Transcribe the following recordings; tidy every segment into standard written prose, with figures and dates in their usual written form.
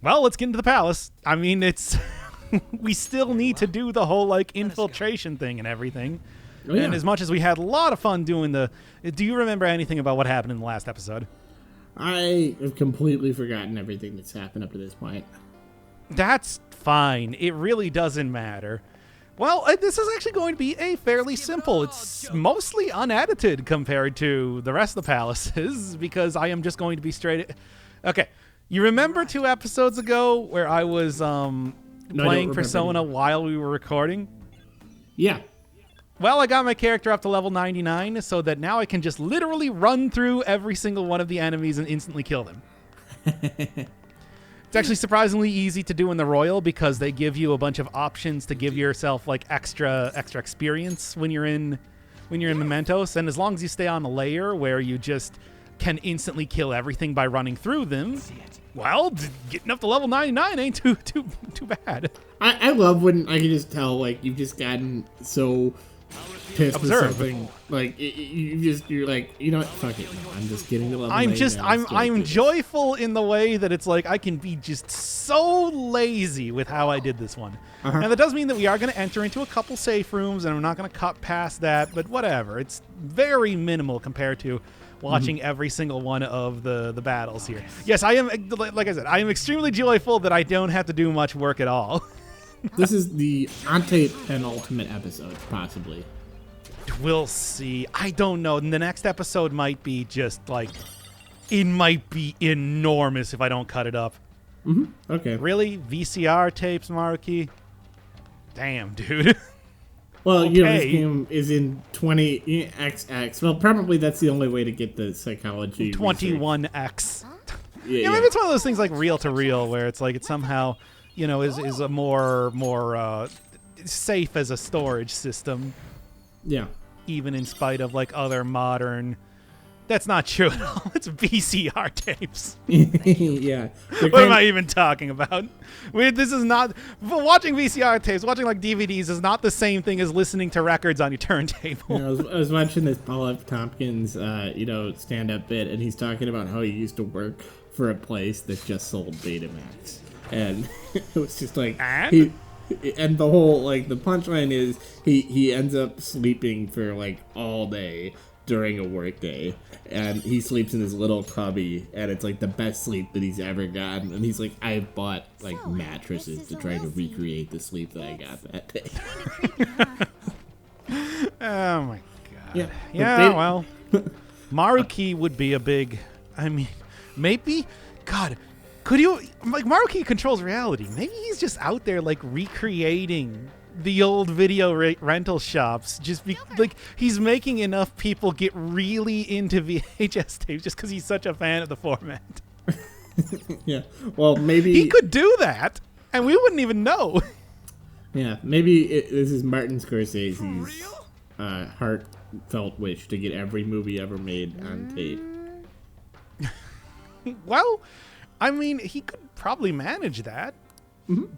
Well, let's get into the palace. I mean, it's we still need to do the whole like infiltration thing and everything. Oh, yeah. And as much as we had a lot of fun doing do you remember anything about what happened in the last episode? I have completely forgotten everything that's happened up to this point. That's fine. It really doesn't matter. Well, this is actually going to be a fairly simple. It's mostly unedited compared to the rest of the palaces because I am just going to be straight. Okay, you remember 2 episodes ago where I was playing Persona while we were recording? Yeah. Well, I got my character up to level 99 so that now I can just literally run through every single one of the enemies and instantly kill them. It's actually surprisingly easy to do in the Royal because they give you a bunch of options to give yourself like extra experience when you're in Mementos, and as long as you stay on a layer where you just can instantly kill everything by running through them, well, getting up to level 99 ain't too bad. I love when I can just tell like you've just gotten so pissed with something. Like you're like, you know what, fuck it, no, I'm just getting to level 99. I'm joyful in the way that it's like I can be just so lazy with how I did this one. Now that does mean that we are going to enter into a couple safe rooms and I'm not going to cut past that, but whatever. It's very minimal compared to watching every single one of the battles here. Yes, I am, like I said, I am extremely joyful that I don't have to do much work at all. This is the ante-penultimate episode, possibly. We'll see. I don't know. The next episode might be just like, it might be enormous if I don't cut it up. Okay. Really? VCR tapes, Maruki? Damn, dude. Well, okay. You know, this game is in 20XX. Well, probably that's the only way to get the psychology. 21X. Yeah, maybe it's one of those things like reel to reel where it's like it somehow, you know, is a more safe as a storage system. Yeah. Even in spite of like other modern. That's not true at all. It's VCR tapes. Yeah. What am I even talking about? This is not watching VCR tapes. Watching like DVDs is not the same thing as listening to records on your turntable. You know, I was watching this Paul F. Tompkins, stand-up bit, and he's talking about how he used to work for a place that just sold Betamax, and it was just like and the whole like the punchline is he ends up sleeping for like all day during a work day, and he sleeps in his little cubby, and it's like the best sleep that he's ever gotten, and he's like, I bought like mattresses to try to recreate the sleep that I got that day. Oh my god. Yeah, well, Maruki would be a big, I mean, maybe, God, could you, like, Maruki controls reality. Maybe he's just out there, like, recreating the old video rental shops. Just like, he's making enough people get really into VHS tapes just because he's such a fan of the format. Yeah, well, maybe he could do that, and we wouldn't even know. Yeah, maybe this is Martin Scorsese's heartfelt wish to get every movie ever made on tape. Well, I mean, he could probably manage that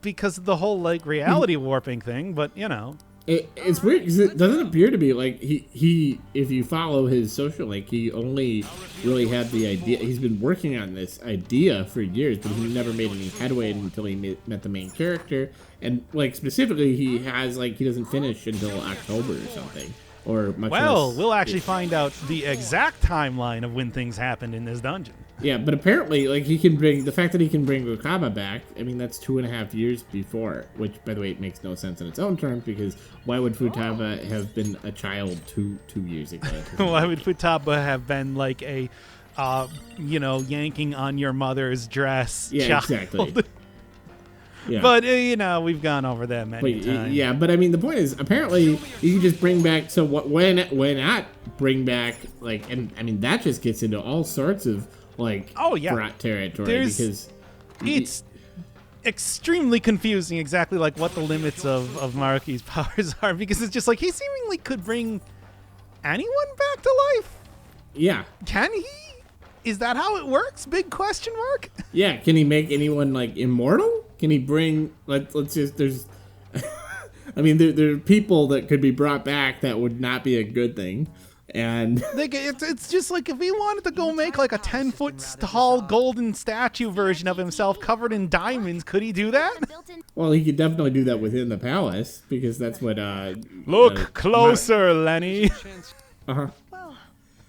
because of the whole like reality warping thing. But you know, it's weird because it doesn't appear to be like he. If you follow his social link, he only really had the idea. He's been working on this idea for years, but he never made any headway until he met the main character. And like specifically, he doesn't finish until October or something. Or much less, we'll actually find out the exact timeline of when things happened in this dungeon. Yeah, but apparently, like, the fact that he can bring Rukaba back, I mean, that's 2.5 years before, which, by the way, it makes no sense in its own terms, because why would Futaba have been a child two years ago? Why would Futaba have been, like, a, yanking on your mother's dress child? Exactly. Yeah. But, we've gone over that many times. Yeah, but, I mean, the point is, apparently, you can just bring back, so why not bring back, like, and, I mean, that just gets into all sorts of, like, brat territory, because it's extremely confusing exactly like what the limits of Maruki's powers are, because it's just like he seemingly could bring anyone back to life. Yeah. Can he? Is that how it works? Big question mark. Yeah, can he make anyone like immortal? Can he bring let's just there's I mean there are people that could be brought back that would not be a good thing. And It's just like if he wanted to go make like a 10-foot tall golden statue version of himself covered in diamonds, could he do that? well, he could definitely do that within the palace because that's what. Look closer, Lenny. Uh-huh.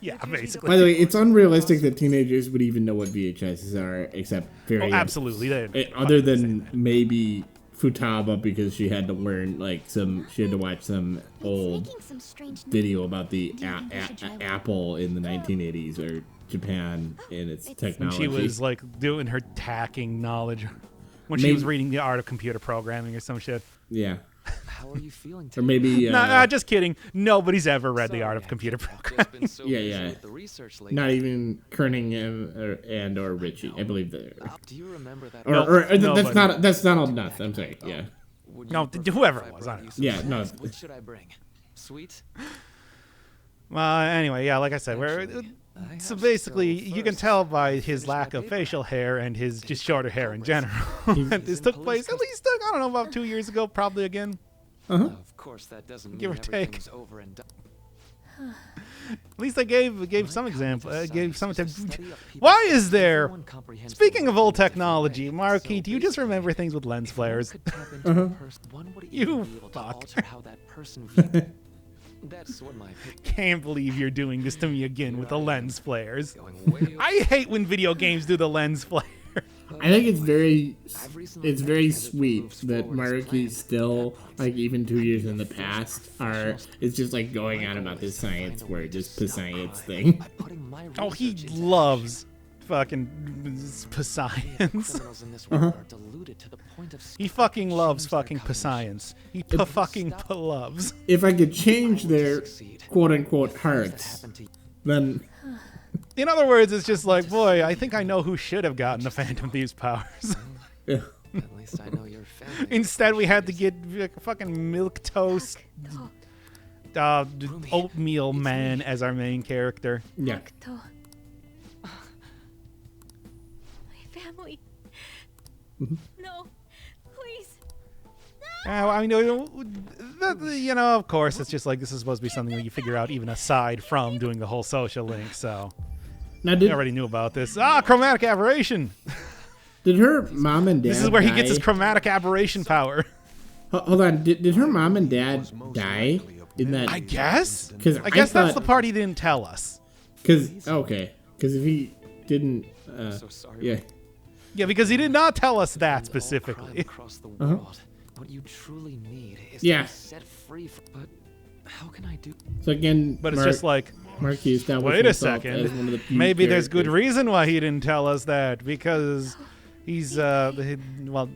Yeah, basically. By the way, it's unrealistic that teenagers would even know what VHSs are, except very Absolutely. other than maybe Futaba because she had to learn she had to watch some old video about the Apple in the 1980s or Japan in its technology. She was like doing her tacking knowledge when she was reading The Art of Computer Programming or some shit. Yeah. How are you feeling Or maybe just kidding. Nobody's ever read The Art of Computer Programming. yeah. Not even Kerning or Richie. I believe that. Do you remember that? That's not old enough. I'm sorry. Yeah. No, whoever it was. I don't know. Yeah. No. What should I bring? Sweet? Anyway, yeah, like I said, so basically, you can tell by his lack of facial hair and his just shorter hair in general. This took place at least, I don't know, about 2 years ago, probably again. Of course, that doesn't Give mean or take. everything's over and done. At least I gave some example. Gave some. Why is there? Speaking of old technology, Marky, do you just remember things with lens flares? You fuck. That's what my Can't believe you're doing this to me again with the lens flares. I hate when video games do the lens flare. I think it's very sweet that Maruki still, like even 2 years in the past, it's just like going on about this science word, just the science thing. Oh, he loves fucking science. He fucking loves fucking science. He fucking loves. If I could change their quote unquote hearts, then. In other words, it's just like, boy, I think I know who should have gotten the Phantom Thieves powers. Yeah. At least I know your family. Instead, we had to get fucking milk toast, oatmeal man as our main character. Yeah. My family. No, please. I mean, of course, it's just like this is supposed to be something that you figure out even aside from doing the whole social link. So, Now, I already knew about this. Chromatic aberration. Did her mom and dad? This is where die? he gets his chromatic aberration power. Hold on. Did her mom and dad die in that? I guess. Because I guess that's the part he didn't tell us. Because if he didn't, So sorry. yeah. Yeah, because he did not tell us that specifically. Across the world. What you truly need is Yeah. to be set free. But how can I do? So again, But it's just like, Marky established wait a himself as one of the second. few Maybe there's good characters. reason why he didn't tell us that, because he's well,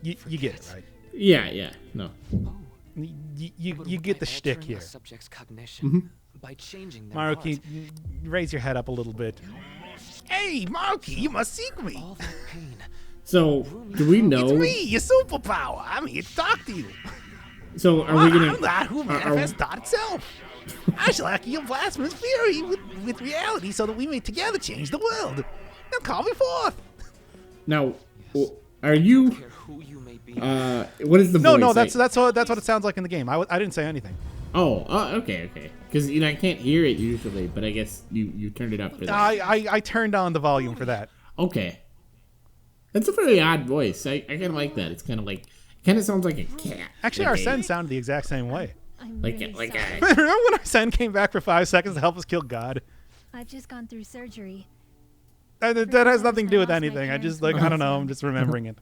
you get it, right? Yeah. No. You get the shtick here. Subject's cognition by changing their Maruki, heart. raise your head up a little bit. Hey, Maruki, you must seek me. All that pain. So do we know? It's me, your superpower. I'm here to talk to you. So are we gonna? I'm that who manifests thought itself. I shall hack your blasphemous theory with reality so that we may together change the world. Now call me forth. Now, are you? Care who you may be. What is the voice? No, that's what it sounds like in the game. I didn't say anything. Oh, okay. Because I can't hear it usually, but I guess you turned it up for that. I turned on the volume for that. Okay. That's a very odd voice. I kind of like that. It's kind of sounds like a cat. Actually, Like Arsene sounded the exact same way. I'm like really like sorry. Remember when Arsene came back for 5 seconds to help us kill God? I've just gone through surgery. That has nothing to do with anything. I just I don't know. I'm just remembering it.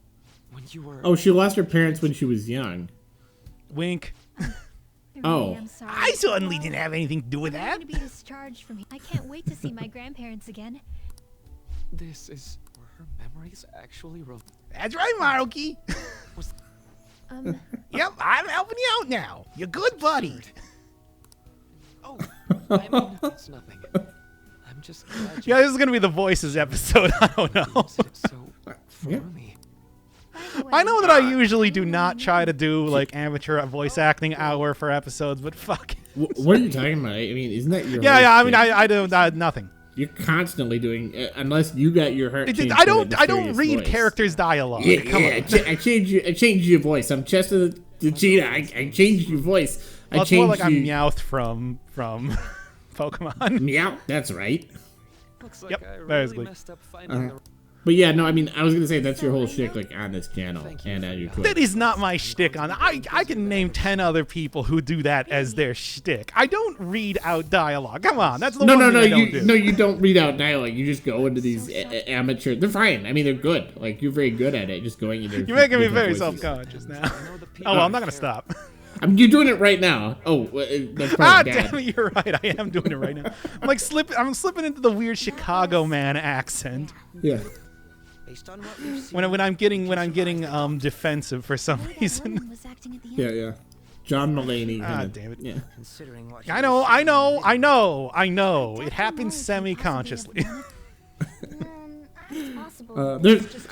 When you were. Oh, she lost her parents when she was young. Wink. I Oh. really am sorry. I certainly didn't have anything to do with I'm that. going to be discharged from here. I can't wait to see my grandparents again. This is where her memories actually That's right, Maruki. Yep, I'm helping you out now. You're good, buddy. Oh, I mean, it's nothing. I'm just glad you Yeah, this is gonna be the voices episode. I don't know. said it so for Yeah. me. By the way, I know that I usually do not try to do like amateur voice acting hour for episodes, but fuck. What are you talking about? I mean, isn't that your? Yeah, heart yeah. I mean, changed? I do nothing. You're constantly doing, unless you got your heart. changed I to a don't mysterious read voice. characters' dialogue. Yeah, Come on. I changed your voice. I'm Chester the cheetah. I changed your voice. I Well, it's changed more like I'm you. Meowth from Pokemon. Meow. That's right. Looks like Yep, I really basically. messed up finding the But yeah, no, I mean, I was gonna say that's your whole shtick, like on this channel and on your Twitter. That is not my shtick. I can name 10 other people who do that as their shtick. I don't read out dialogue. Come on, that's the No, one no, thing no, I don't do. no, you don't read out dialogue. You just go into these amateur. They're fine. I mean, they're good. Like you're very good at it. Just going into. You're making me different very voices. self-conscious now. I know the people Oh well, I'm not gonna stop. I mean, you're doing it right now. Oh, that's Ah, probably bad. damn it, you're right. I am doing it right now. I'm slipping into the weird Chicago man accent Yeah. Based on what we've seen, when I'm getting defensive for some reason. Was acting at the end. Yeah, yeah. John Mulaney. Ah, kinda- damn it. Yeah. considering what I he know, was I saying, know, I know, I know. It happens Possibly semi-consciously. it's possible.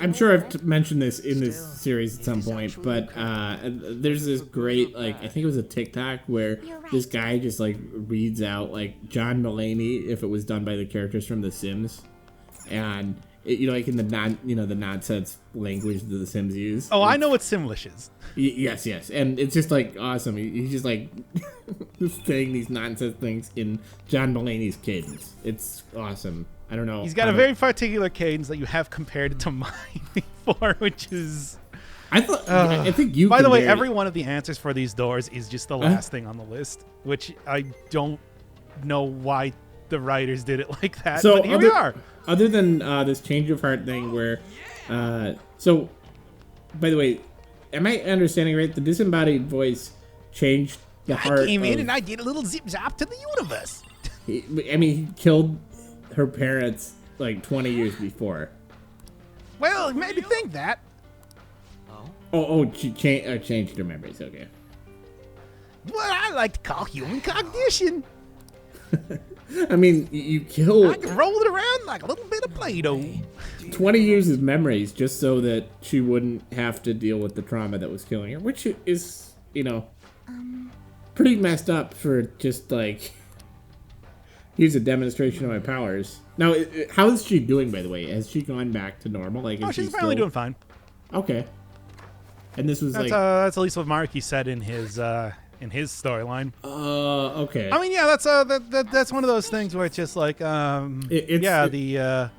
I'm sure I've mentioned this in this series at some point, but there's this great, like, I think it was a TikTok where this guy just, like, reads out, like, John Mulaney if it was done by the characters from The Sims. And, you know, like in the the nonsense language that The Sims use. Oh, I know what Simlish is. Yes, yes. And it's just, like, awesome. He's just, like, saying these nonsense things in John Mulaney's cadence. It's awesome. I don't know. He's got how a to- very particular cadence that you have compared it to mine before, which is. I thought. I think you. By the way, compared every it. one of the answers for these doors is just the last thing on the list, which I don't know why the writers did it like that. So but here we are. Other than this change of heart thing, where, so, by the way, am I understanding right? The disembodied voice changed the heart. I came in of- and I did a little zip zap to the universe. I mean, he killed her parents like 20 years before. Well, it made me think that. Oh, she changed her memories. Okay. What I like to call human cognition. I mean, you I killed can roll it around like a little bit of Play-Doh. 20 years of memories just so that she wouldn't have to deal with the trauma that was killing her, which is, pretty messed up for just like, here's a demonstration of my powers. Now, how is she doing, by the way? Has she gone back to normal? Like, Oh, is she she's apparently still- doing fine. Okay. And this was That's at least what Marky said in his storyline. okay. I mean, yeah, that's one of those things where it's just like, the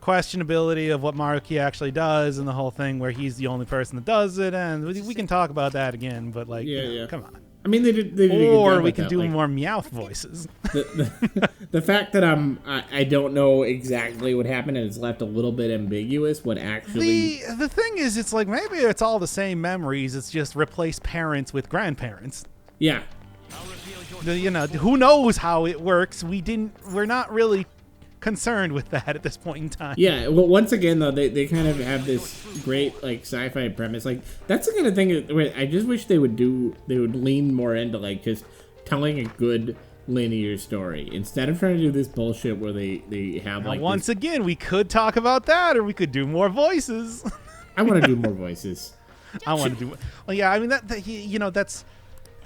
questionability of what Maruki actually does and the whole thing where he's the only person that does it, and we can talk about that again, but like, Yeah. come on. I mean, they did a good Or job we with can that, do like, more Meowth voices. the fact that I don't know exactly what happened and it's left a little bit ambiguous what actually. The thing is, it's like maybe it's all the same memories. It's just replace parents with grandparents. Yeah. Who knows how it works? We're not really concerned with that at this point in time. Yeah, well, once again, though, they kind of have this great, like, sci-fi premise. Like, that's the kind of thing where I just wish they would lean more into, like, just telling a good linear story instead of trying to do this bullshit where they have, Now, like, once again, we could talk about that, or we could do more voices. I want to do more voices. I want to do. Well, yeah, I mean that's.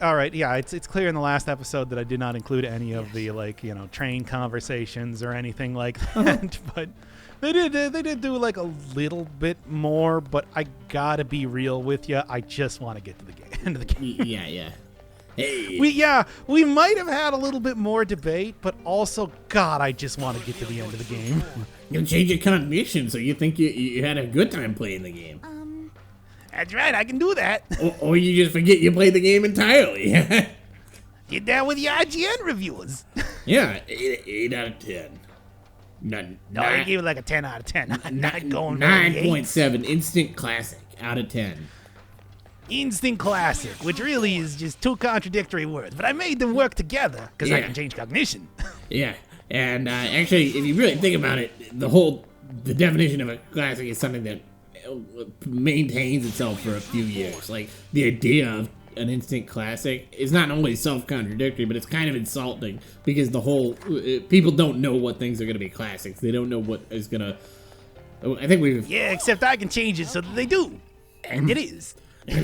All right, yeah, it's clear in the last episode that I did not include any of the train conversations or anything like that, but they did do like a little bit more. But I gotta be real with you, I just want to get to the end of the game. Yeah. Hey. We might have had a little bit more debate, but also, God, I just want to get to the end of the game. You change your cognition so you think you had a good time playing the game. That's right, I can do that. Or you just forget you played the game entirely. Get down with your IGN reviews. Yeah, 8 out of 10. No, I gave it like a 10 out of 10. I'm not going for the 9.7 instant classic out of 10. Instant classic, which really is just two contradictory words, but I made them work together because I Yeah. can change cognition. Yeah, and actually, if you really think about it, the definition of a classic is something that maintains itself for a few years. Like, the idea of an instant classic is not only self-contradictory, but it's kind of insulting because the whole people don't know what things are going to be classics. They don't know what is going to. I think we've Yeah, except I can change it so that they do, and it is.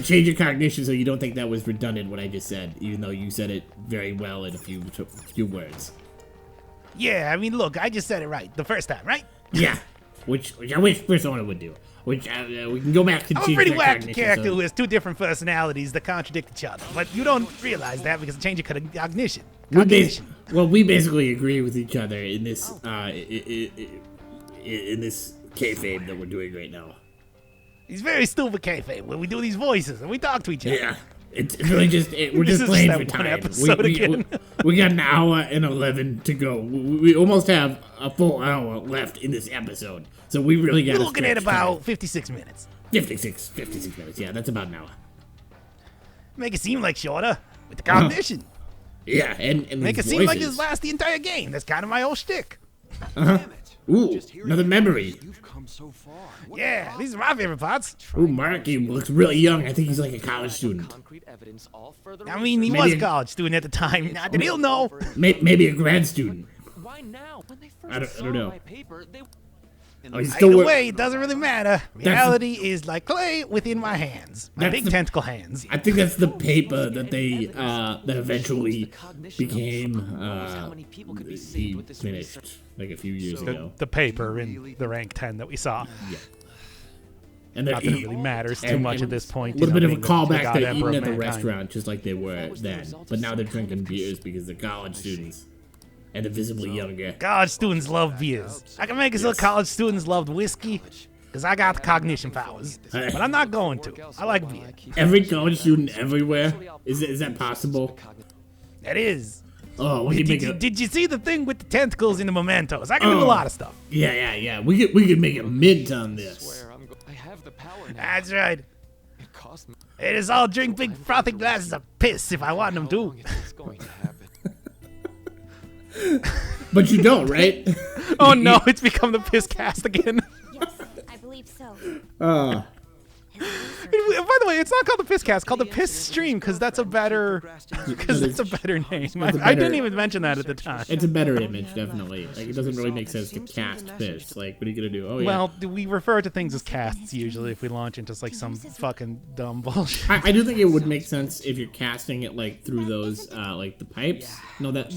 change your cognition so you don't think that was redundant what I just said, even though you said it very well in a few words. Yeah, I mean, look, I just said it right the first time, right? Yeah, which I wish Persona would do. which we can go back to I'm a change pretty their wacky cognition, character so- who has two different personalities that contradict each other, but you don't realize that because it changes your cognition. We basically agree with each other in this in this kayfabe that we're doing right now. He's very stupid kayfabe when we do these voices and we talk to each other. Yeah, it's really just we're This just is playing that for one time. episode again. We got an hour and 11 to go. We almost have a full hour left in this episode, so we really got. We're looking at about 56 minutes. 56 minutes. Yeah, that's about an hour. Make it seem like shorter with the cognition. Yeah, and Make it these seem like voices. this lasts the entire game. That's kind of my whole shtick. Ooh, another memory. You've come so far. Yeah, these are my favorite parts. Ooh, Mark, he looks really young. I think he's like a college student. Concrete evidence, all further I mean, he Maybe was a- a college student at the time. Not that he'll know. Maybe a grad student. Why now? When they first I don't saw know. my paper, they Oh, he's still Either wor- way, it doesn't really matter. Reality is like clay within my hands. My That's big the- tentacle hands. I think that's the paper that they that eventually cognition of became how many people could be saved with this finished like a few years ago. The paper in the rank 10 that we saw. And Not that it really matters too and- much and at this point. A little bit of a being the God callback to Emperor eating of at the mankind. restaurant, just like they were then. But now they're drinking beers because they're college students and they're visibly younger. College students love beers. I can make it so college students loved whiskey because I got the cognition powers. But I'm not going to. I like beer. Every college student everywhere is that possible? That is. Oh, we could make a Did you see the thing with the tentacles in the mementos? I can do a Oh. lot of stuff. yeah. We could make a mint on this. I have the power now. That's right. It cost me. It is all drink big frothy glasses of piss if I want them How to. long is this going to happen? But you don't, right? Oh no, it's become the piss cast again. Yes, I believe so. By the way, it's not called the piss cast, it's called the piss stream because that's a better name. I didn't even mention that at the time. It's a better image, definitely. Like it doesn't really make sense to cast fish. Like, what are you gonna do? Oh yeah. Well, we refer to things as casts usually if we launch into like some fucking dumb bullshit. I do think it would make sense if you're casting it like through those like the pipes. No, that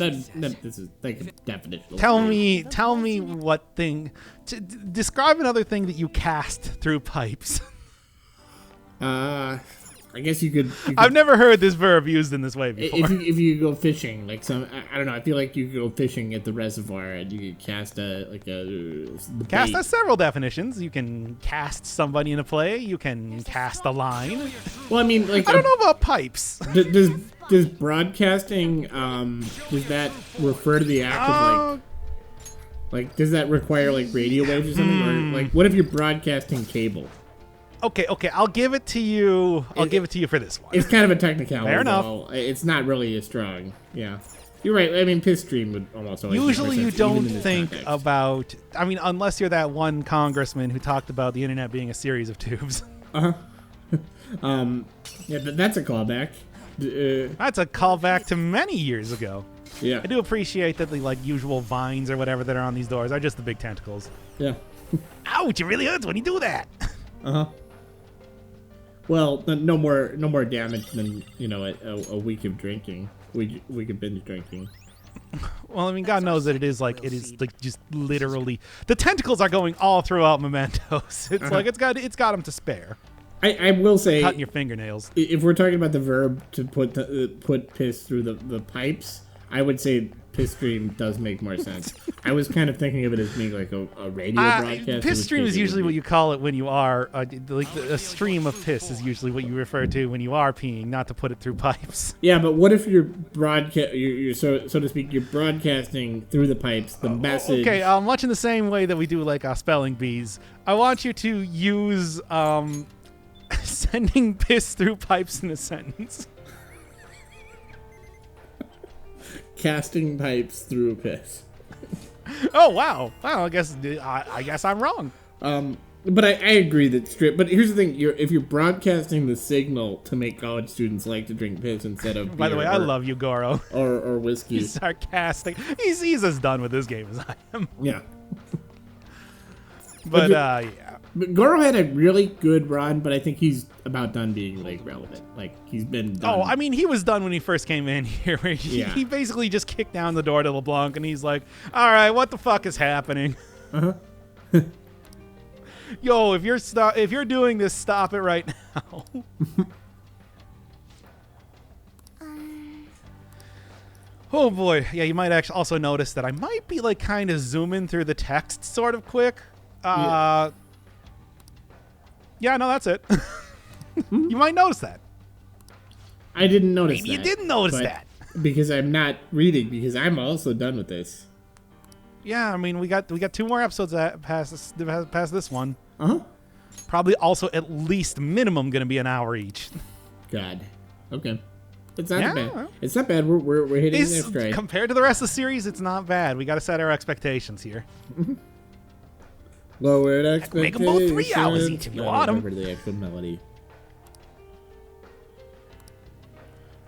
this is like a definition. Tell me what thing. Describe another thing that you cast through pipes. I guess you could. I've never heard this verb used in this way before. If you go fishing, like I don't know. I feel like you could go fishing at the reservoir and you could cast the Cast bait. has several definitions. You can cast somebody in a play. You can cast a line. Well, I mean, like I don't know about pipes. does broadcasting does that refer to the act of like does that require like radio waves or something, or like what if you're broadcasting cable? Okay, I'll give it to you. I'll give it to you for this one. It's kind of a technicality. Fair enough. though. It's not really as strong. Yeah, you're right. I mean, piss stream would almost always. make Usually, more you sense, even don't in this think context. about. I mean, unless you're that one congressman who talked about the internet being a series of tubes. Yeah, but that's a callback. That's a callback to many years ago. Yeah. I do appreciate that the like usual vines or whatever that are on these doors are just the big tentacles. Yeah. Ouch! It really hurts when you do that. Well, no more damage than a week of drinking. Week of binge drinking. Well, I mean, God knows that it is like just literally the tentacles are going all throughout Mementos. It's like it's got them to spare. I will say, Cutting your fingernails. if we're talking about the verb to put piss through the pipes, I would say piss stream does make more sense. I was kind of thinking of it as being like a radio broadcast. Piss stream is usually what you call it when you are a stream of piss is usually what you refer to when you are peeing, not to put it through pipes. Yeah, but what if you're so to speak, you're broadcasting through the pipes the message. Okay, much in the same way that we do like our spelling bees, I want you to use sending piss through pipes in a sentence. Casting pipes through piss. Oh wow! Well, I guess I'm wrong. But I agree that strip. But here's the thing: if you're broadcasting the signal to make college students like to drink piss instead of By the beer way, I love you, Goro. or whiskey. He's sarcastic. He's as done with this game as I am. Yeah. But But yeah. But Goro had a really good run, but I think he's about done being like relevant. Like he's been done. Oh, I mean, he was done when he first came in here. Where Yeah. he basically just kicked down the door to LeBlanc, and he's like, "All right, what the fuck is happening?" Yo, if you're doing this, stop it right now. Oh boy, yeah. You might actually also notice that I might be like kind of zooming through the text sort of quick. Yeah, no, that's it. You might notice that. I didn't notice Maybe that. you didn't notice but that. because I'm not reading because I'm also done with this. Yeah, I mean we got 2 more episodes past this one. Uh huh. Probably also at least minimum going to be an hour each. God. Okay. It's not Yeah. bad. It's not bad. We're hitting It's, this straight. compared to the rest of the series, it's not bad. We got to set our expectations here. Lowered Make expectations. 'em both 3 hours each if you I want 'em. don't remember the actual melody.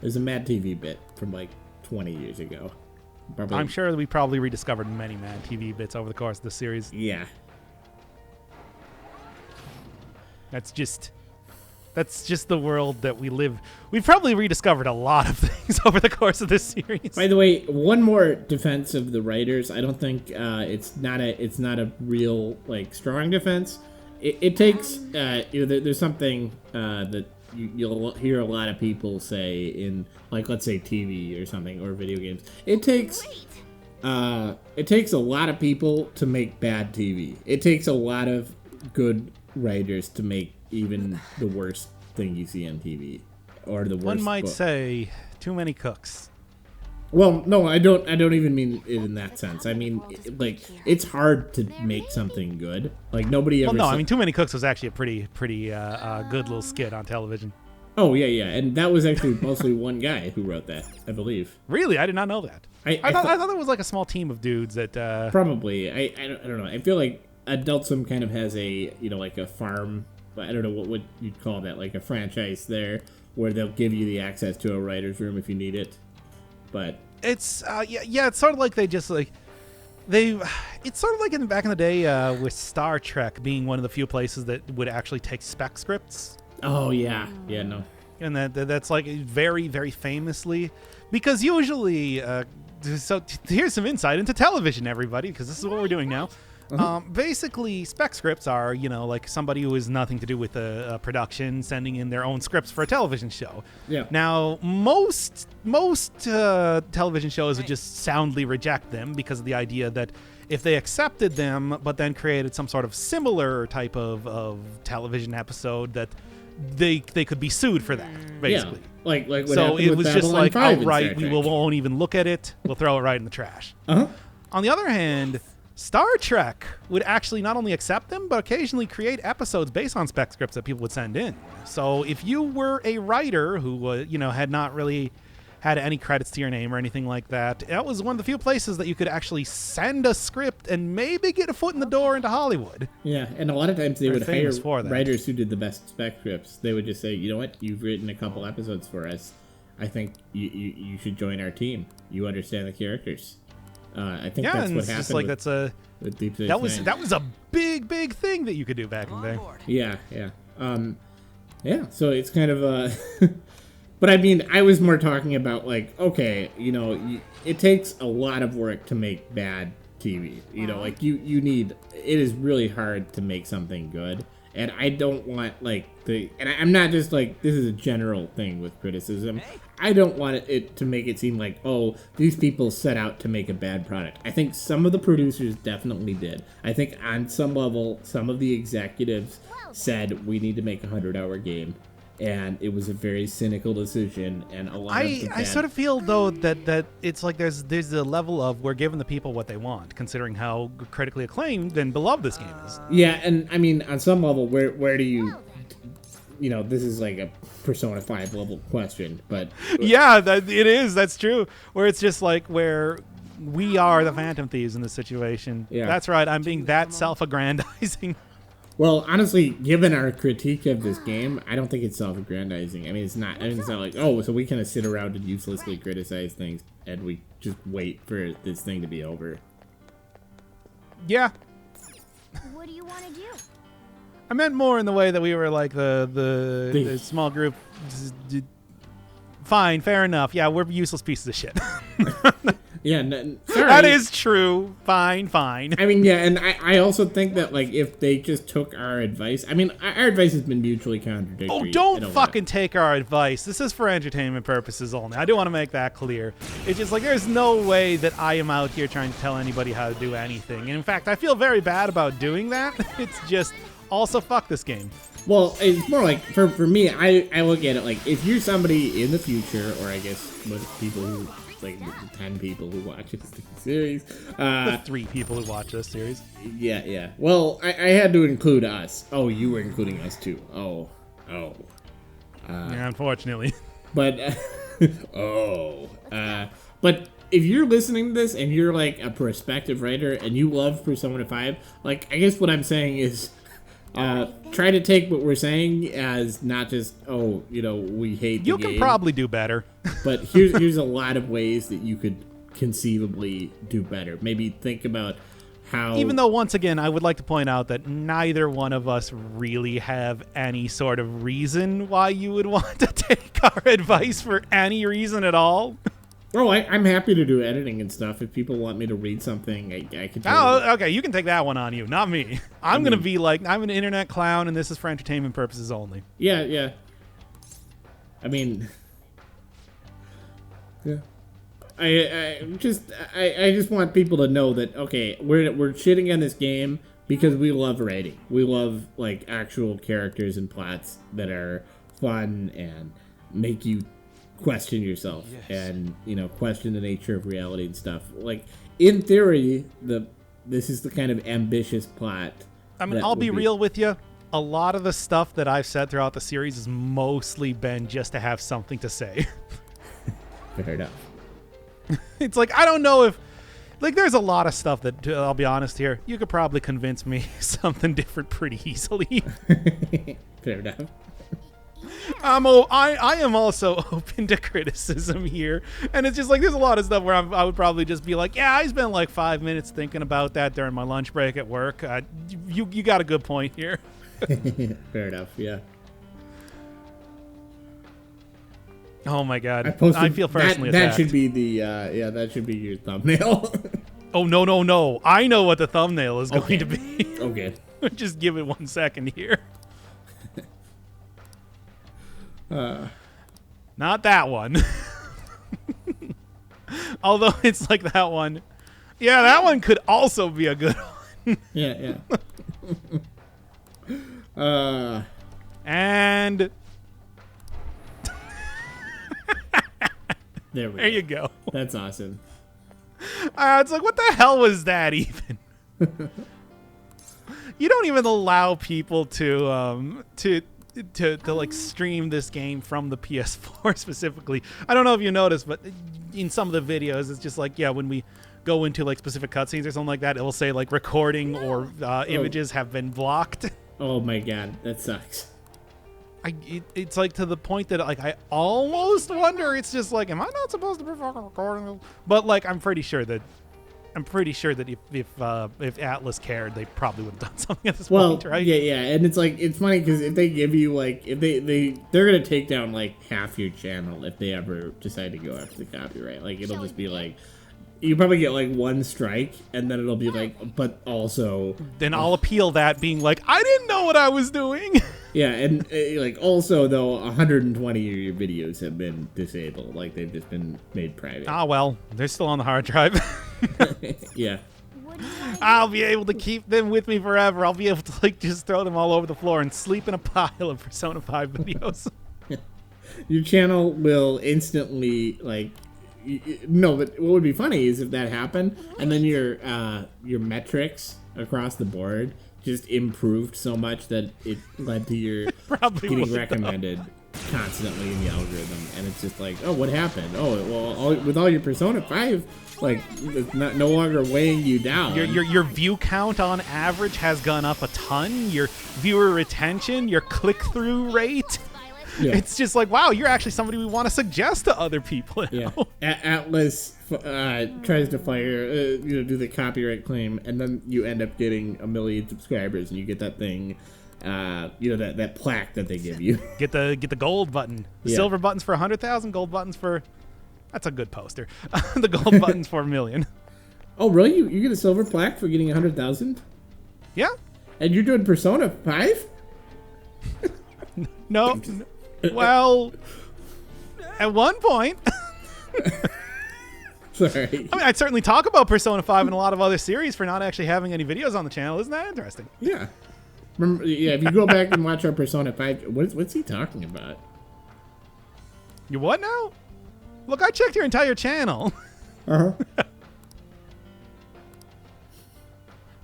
There's a Mad TV bit from like 20 years ago. Probably. I'm sure that we probably rediscovered many Mad TV bits over the course of this series. Yeah. That's just the world that we live. We've probably rediscovered a lot of things over the course of this series. By the way, one more defense of the writers. I don't think it's not a real like strong defense. It takes there's something that you'll hear a lot of people say in like let's say TV or something or video games. It takes a lot of people to make bad TV. It takes a lot of good writers to make even the worst thing you see on TV or the worst. One might book. say too many cooks. Well, no, I don't even mean it in that sense. I mean, like, it's hard to make something good. Like, nobody ever... Well, no, said- I mean, Too Many Cooks was actually a pretty good little skit on television. Oh, yeah, and that was actually mostly one guy who wrote that, I believe. Really? I did not know that. I I thought it was like a small team of dudes that... Probably. I don't know. I feel like Adult Swim kind of has a, like a farm... I don't know what you'd call that, like a franchise there, where they'll give you the access to a writer's room if you need it. But... It's, it's sort of like it's sort of like back in the day with Star Trek being one of the few places that would actually take spec scripts. Oh, yeah. Yeah, no. And that's like very, very famously, because usually, so here's some insight into television, everybody, because this is what we're doing now. Basically, spec scripts are, like somebody who has nothing to do with a production sending in their own scripts for a television show. Yeah. Now, most television shows would just soundly reject them because of the idea that if they accepted them but then created some sort of similar type of television episode, that they could be sued for that, basically. Yeah. Like what So happened it with was just Babylon like, 5 in outright, Star we Trek. won't even look at it. We'll throw it right in the trash. Uh-huh. On the other hand, Star Trek would actually not only accept them, but occasionally create episodes based on spec scripts that people would send in. So if you were a writer who, had not really had any credits to your name or anything like that, that was one of the few places that you could actually send a script and maybe get a foot in the door into Hollywood. Yeah, and a lot of times they They're would hire famous for that. writers who did the best spec scripts. They would just say, you know what, you've written a couple episodes for us. I think you should join our team. You understand the characters. I think Yeah, that's and what it's happened. just like with, with Deep Space that was Nine. a big thing that you could do back in the day. Yeah. Yeah. So it's kind of but I mean, I was more talking about like, okay, it takes a lot of work to make bad TV. Like you need. It is really hard to make something good, and I don't want and I'm not just like this is a general thing with criticism. I don't want it to make it seem like, oh, these people set out to make a bad product. I think some of the producers definitely did. I think on some level, some of the executives said we need to make a 100-hour game, and it was a very cynical decision. And a lot of the I sort of feel though that it's like there's a level of we're giving the people what they want, considering how critically acclaimed and beloved this game is. Yeah, and I mean on some level, where do you? This is like a Persona 5 level question, but Yeah, it is. That's true. Where it's just like where we are the Phantom Thieves in this situation. Yeah. That's right. I'm being that self-aggrandizing. well, honestly, given our critique of this game, I don't think it's self-aggrandizing. I mean, it's not. I mean, it's not like, oh, so we kind of sit around and uselessly criticize things, and we just wait for this thing to be over. Yeah. What do you want to do? I meant more in the way that we were like the small group. Fine, fair enough. Yeah, we're useless pieces of shit. Yeah, sorry. That is true. Fine. I mean, yeah, and I also think that, like, if they just took our advice, I mean, our advice has been mutually contradictory. Oh, in don't a way. fucking take our advice. This is for entertainment purposes only. I do want to make that clear. It's just like there's no way that I am out here trying to tell anybody how to do anything. And in fact, I feel very bad about doing that. It's just also fuck this game. Well, it's more like, for me, I look at it like, if you're somebody in the future, or I guess with people who, like, the 10 people who watch this series. The 3 people who watch this series. Yeah. Well, I had to include us. Oh, you were including us too. Oh. Yeah, unfortunately. But, but if you're listening to this and you're, like, a prospective writer and you love Persona 5, like, I guess what I'm saying is, try to take what we're saying as not just, we hate the You game. can probably do better. But here's a lot of ways that you could conceivably do better. Maybe think about how... Even though, once again, I would like to point out that neither one of us really have any sort of reason why you would want to take our advice for any reason at all. Oh, I'm happy to do editing and stuff. If people want me to read something, I could. Oh, okay, you can take that one on you, not me. I'm going to be like, I'm an internet clown, and this is for entertainment purposes only. Yeah. I mean, yeah. I just want people to know that, okay, we're shitting on this game because we love writing. We love, like, actual characters and plots that are fun and make you question yourself and question the nature of reality and stuff. Like, in theory, this is the kind of ambitious plot. I mean, I'll be real with you. A lot of the stuff that I've said throughout the series has mostly been just to have something to say. Fair enough. It's like, I don't know if, like, there's a lot of stuff that, I'll be honest here, you could probably convince me something different pretty easily. Fair enough. I am also open to criticism here, and it's just like there's a lot of stuff where I would probably just be like, yeah, I spent like 5 minutes thinking about that during my lunch break at work. You got a good point here. Fair enough. Yeah. Oh my god, I feel personally that attacked. should be the that should be your thumbnail. Oh no! I know what the thumbnail is going to be. Okay. Just give it 1 second here. Not that one. Although it's like that one. Yeah, that one could also be a good one. Yeah. And there you go. That's awesome. It's like, what the hell was that even? You don't even allow people to like stream this game from the PS4 specifically. I don't know if you noticed, but in some of the videos, it's just like, yeah, when we go into like specific cutscenes or something like that, it will say like recording or images have been blocked. Oh my god, that sucks. It's like to the point that like I almost wonder, it's just like, am I not supposed to be fucking recording? But like I'm pretty sure that if Atlas cared, they probably would have done something at this point, right? Yeah, and it's like, it's funny because if they give you like, if they're gonna take down like half your channel if they ever decide to go after the copyright. Like it'll just be like, you probably get like 1 strike, and then it'll be like, but also then I'll appeal that, being like, I didn't know what I was doing. Yeah, and like also though, 120 of your videos have been disabled, like they've just been made private. Ah, well, they're still on the hard drive. Yeah. I'll be able to keep them with me forever. I'll be able to like just throw them all over the floor and sleep in a pile of Persona 5 videos. Your channel will instantly like. No, but what would be funny is if that happened, and then your metrics across the board just improved so much that it led to your getting recommended constantly in the algorithm, and it's just like, oh, what happened? Oh, well, with all your Persona 5, like, it's no longer weighing you down. Your view count on average has gone up a ton. Your viewer retention, your click-through rate. Yeah. It's just like, wow, you're actually somebody we want to suggest to other people. Yeah. Atlas tries to fire, do the copyright claim, and then you end up getting 1 million subscribers, and you get that thing, that plaque that they give you. Get the gold button. The silver button's for 100,000, gold button's for That's a good poster. The gold button's 4 million. Oh, really? You get a silver plaque for getting 100,000? Yeah. And you're doing Persona 5? No. Well, at one point. Sorry. I mean, I'd certainly talk about Persona 5 and a lot of other series for not actually having any videos on the channel. Isn't that interesting? Yeah. Remember, yeah, if you go back and watch our Persona 5, what's he talking about? You what now? Look, I checked your entire channel. Uh-huh.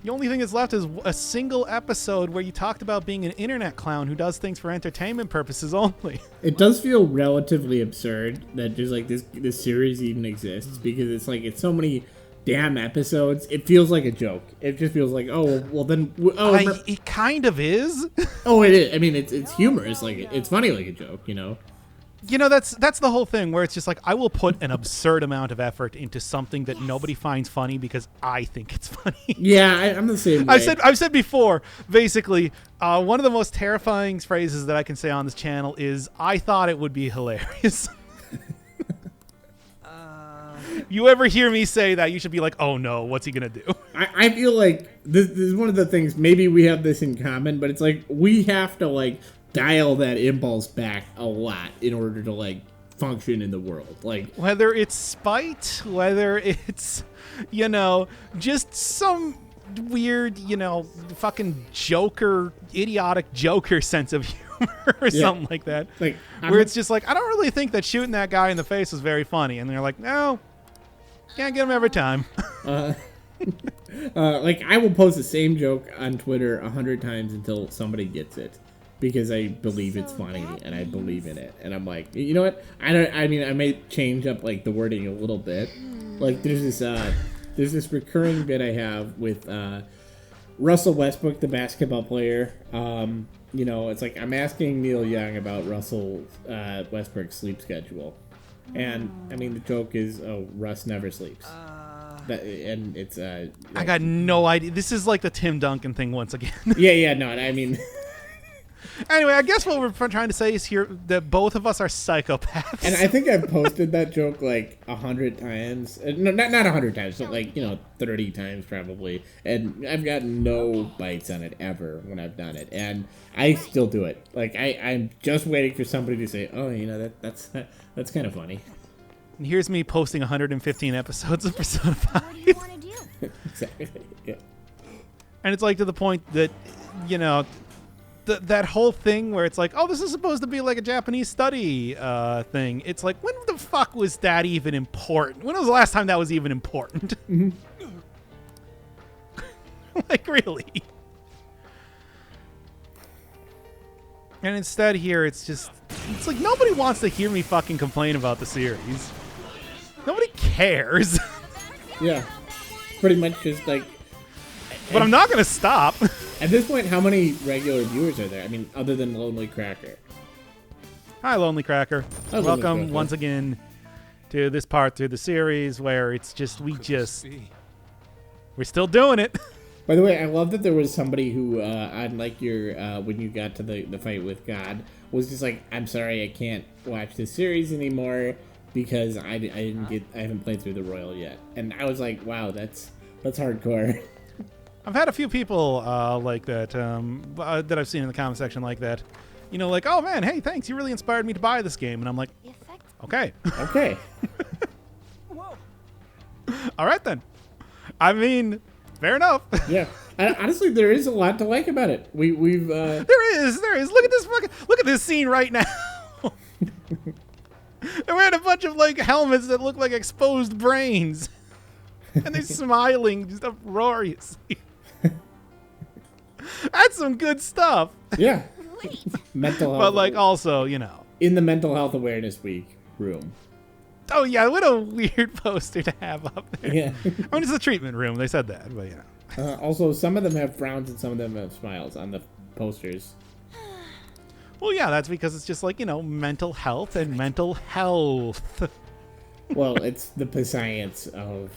The only thing that's left is a single episode where you talked about being an internet clown who does things for entertainment purposes only. It does feel relatively absurd that just like this series even exists, because it's so many damn episodes. It feels like a joke. It just feels like, oh well then It kind of is. oh, it is. I mean, it's humorous, like it's funny like a joke, you know. You know, that's the whole thing where it's just like I will put an absurd amount of effort into something that nobody finds funny because I think it's funny. Yeah, I'm the same way. I've said before, basically, one of the most terrifying phrases that I can say on this channel is I thought it would be hilarious. You ever hear me say that, you should be like, oh no, what's he gonna do? I feel like this is one of the things, maybe we have this in common, but it's like we have to like dial that impulse back a lot in order to like function in the world. Like whether it's spite, whether it's, you know, just some weird, you know, fucking idiotic Joker sense of humor or something like that. Like where it's just like, I don't really think that shooting that guy in the face was very funny. And they're like, no, can't get him every time. like I will post the same joke on Twitter 100 times until somebody gets it, because I believe it's funny and I believe in it. And I'm like, you know what? I mean, I may change up like the wording a little bit. Like there's this recurring bit I have with Russell Westbrook, the basketball player. You know, it's like I'm asking Neil Young about Russell Westbrook's sleep schedule. And I mean, the joke is, oh, Russ never sleeps. And it's I got no idea. This is like the Tim Duncan thing once again. yeah, no, I mean. Anyway, I guess what we're trying to say is here that both of us are psychopaths. And I think I've posted that joke like 100 times. No, not 100 times, but like, 30 times probably. And I've gotten no bites on it ever when I've done it. And I still do it. Like I'm just waiting for somebody to say, oh, that's kind of funny. And here's me posting 115 episodes of Persona 5. What do you want to do? Exactly. Yeah. And it's like to the point that, that whole thing where it's like, oh, this is supposed to be like a Japanese study thing. It's like, when the fuck was that even important? When was the last time that was even important? Mm-hmm. Like, really? And instead here, it's like nobody wants to hear me fucking complain about the series. Nobody cares. Yeah. Pretty much just like... But I'm not going to stop. At this point, how many regular viewers are there? I mean, other than Lonely Cracker. Hi, Lonely Cracker. Hi, Lonely Welcome Cracker. once again to this part through the series where it's just, we're still doing it. By the way, I love that there was somebody who, on like your, when you got to the fight with God, was just like, I'm sorry, I can't watch this series anymore because I haven't played through the Royal yet. And I was like, wow, that's hardcore. I've had a few people like that that I've seen in the comment section like that. Like, oh man, hey, thanks, you really inspired me to buy this game. And I'm like, okay. Okay. All right then. I mean, fair enough. Yeah. Honestly, there is a lot to like about it. We've There is. Look at this scene right now. They're wearing a bunch of like helmets that look like exposed brains. And they're smiling just uproariously. That's some good stuff. Yeah. Mental health. But like also, in the Mental Health Awareness Week room. Oh yeah, what a weird poster to have up there. Yeah. I mean, it's the treatment room. They said that, but Also, some of them have frowns and some of them have smiles on the posters. Well, yeah, that's because it's just like, mental health and mental health. Well, it's the science of...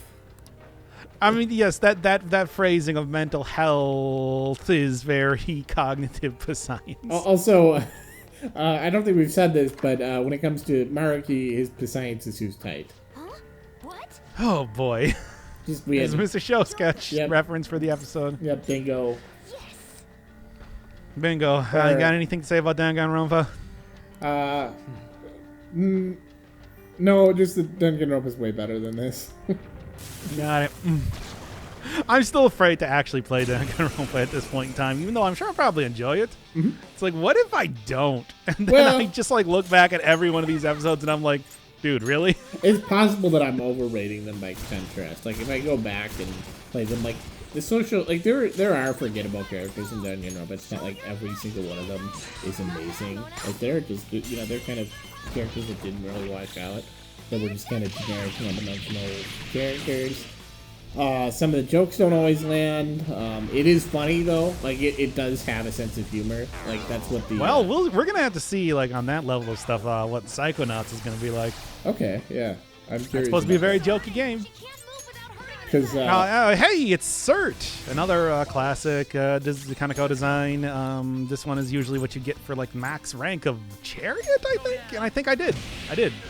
I mean, yes, that phrasing of mental health is very cognitive science. Also, I don't think we've said this, but when it comes to Maruki, his science is who's tight. Huh? What? Oh boy. Just we It's had, Mr. Show sketch Yep. reference for the episode. yeah, bingo. Yes. Bingo. You got anything to say about Danganronpa? No, just that Danganronpa is way better than this. Got it. I'm still afraid to actually play Danganronpa at this point in time, even though I'm sure I'll probably enjoy it. It's like, what if I don't? And then Well- I just like look back at every one of these episodes and I'm like, dude, really? It's possible that I'm overrating them by contrast. Like if I go back and play them, like the social, like there are forgettable characters in Danganronpa. It's not like every single one of them is amazing. Like they're just, they're kind of characters that didn't really wash out. That were just kind of generic, one-dimensional characters. Some of the jokes don't always land. It is funny though. Like it does have a sense of humor. Like that's what the Well, we're gonna have to see like on that level of stuff what Psychonauts is gonna be like. okay, yeah. I'm curious. It's supposed to be a very jokey game. She can't move without hurting us. because Hey, it's Cert, another classic Kaneko design. This one is usually what you get for like max rank of Chariot, I think, and I think I did,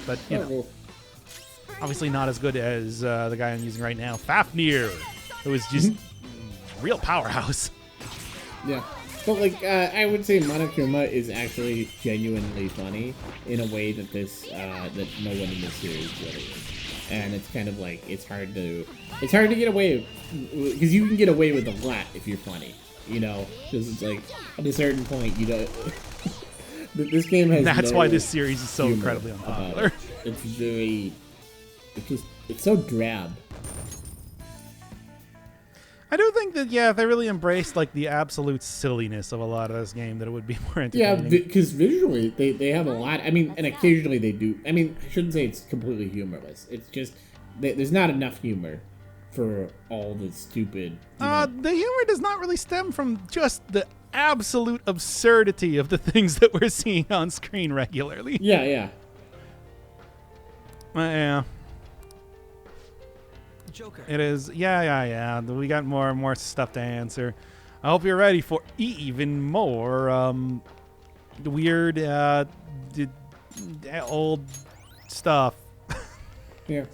but you know, obviously not as good as the guy I'm using right now, Fafnir, who is just real powerhouse. yeah. But like I would say Monokuma is actually genuinely funny in a way that this that no one in this series really is. And it's kind of like it's hard to get away because you can get away with a lot if you're funny, because it's like at a certain point this game has That's no why this series is so humor incredibly about unpopular. it. It's so drab. I do think that they really embraced like the absolute silliness of a lot of this game, that it would be more Yeah, entertaining. because visually they have a lot. I mean, and occasionally they do. I mean, I shouldn't say it's completely humorless. It's just there's not enough humor for all the stupid. The humor does not really stem from just the absolute absurdity of the things that we're seeing on screen regularly. Yeah. Yeah, Joker. it is. Yeah. We got more and more stuff to answer. I hope you're ready for even more weird, old stuff. Yeah.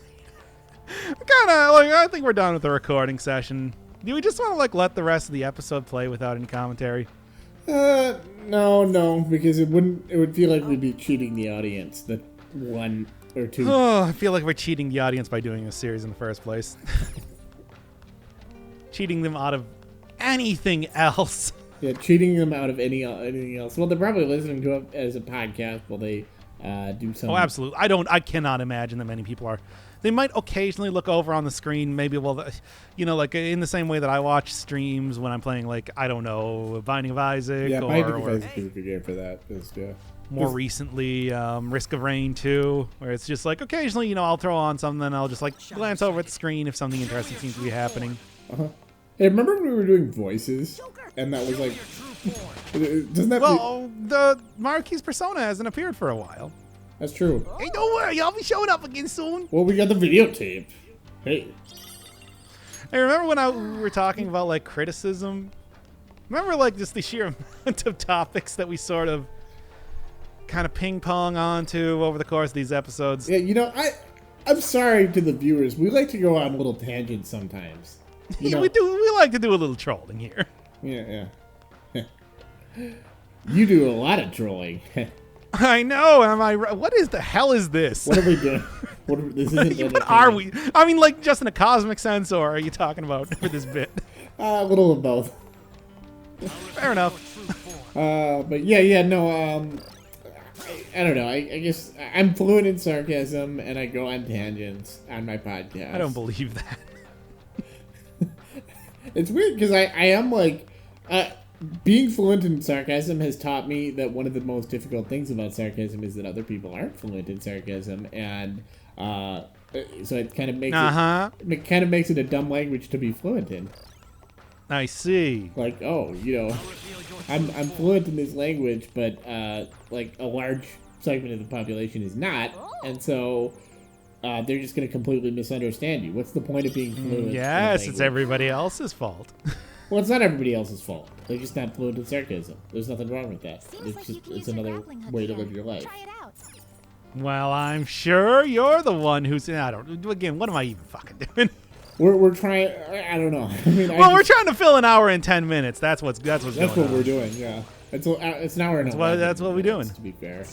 I think we're done with the recording session. Do we just want to like let the rest of the episode play without any commentary? No, because it would feel like we'd be cheating the audience. That one or two. Oh, I feel like we're cheating the audience by doing this series in the first place. Cheating them out of anything else. Yeah, cheating them out of anything else. Well, they're probably listening to it as a podcast while they do something. Oh, absolutely. I cannot imagine that many people are. They might occasionally look over on the screen, maybe, like in the same way that I watch streams when I'm playing, like, I don't know, Binding of Isaac, Yeah, or Binding of Isaac is a good game for that. more recently, Risk of Rain 2, where it's just like occasionally, I'll throw on something and I'll just like glance over at the screen if something interesting seems to be happening. Hey, remember when we were doing voices, and that was like, doesn't that? Well, the Marquis persona hasn't appeared for a while. That's true. Hey, don't worry, I'll be showing up again soon. Well, we got the videotape. Hey. Hey, remember when we were talking about like criticism? Remember like just the sheer amount of topics that we sort of kind of ping pong onto over the course of these episodes? Yeah, I'm sorry to the viewers. We like to go on little tangents sometimes. We like to do a little trolling here. Yeah. You do a lot of trolling. I know. Am I right? What is the hell is this? What are we doing? This isn't What are we? I mean, like just in a cosmic sense, or are you talking about for this bit? A little of both. Fair enough. But yeah, no. I don't know. I guess I'm fluent in sarcasm, and I go on tangents on my podcast. I don't believe that. It's weird because I am like, being fluent in sarcasm has taught me that one of the most difficult things about sarcasm is that other people aren't fluent in sarcasm, and so it kind of makes it kind of makes it a dumb language to be fluent in. I see. Like, I'm fluent in this language, but like a large segment of the population is not, and so they're just going to completely misunderstand you. What's the point of being fluent? Yes, in it's language? everybody else's fault. Well, it's not everybody else's fault. They're just not fluent in sarcasm. There's nothing wrong with that. Seems It's like just you can it's use your another grappling hook way to again. live your life. Try it out. Well, I'm sure you're the one who's. I don't. Again, what am I even fucking doing? We're trying. I don't know. I mean, Well, we're trying to fill an hour and 10 minutes. That's what's That's going what on. we're doing. Yeah. It's an hour and That's what we're doing. To be fair.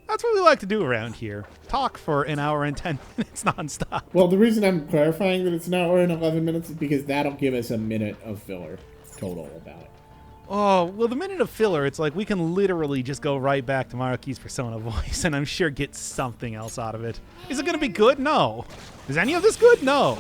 That's what we like to do around here. Talk for an hour and 10 minutes nonstop. Well, the reason I'm clarifying that it's an hour and 11 minutes is because that'll give us a minute of filler total about it. Oh, well, the minute of filler, it's like we can literally just go right back to Maruki's Persona voice and I'm sure get something else out of it. Is it going to be good? No. Is any of this good? No.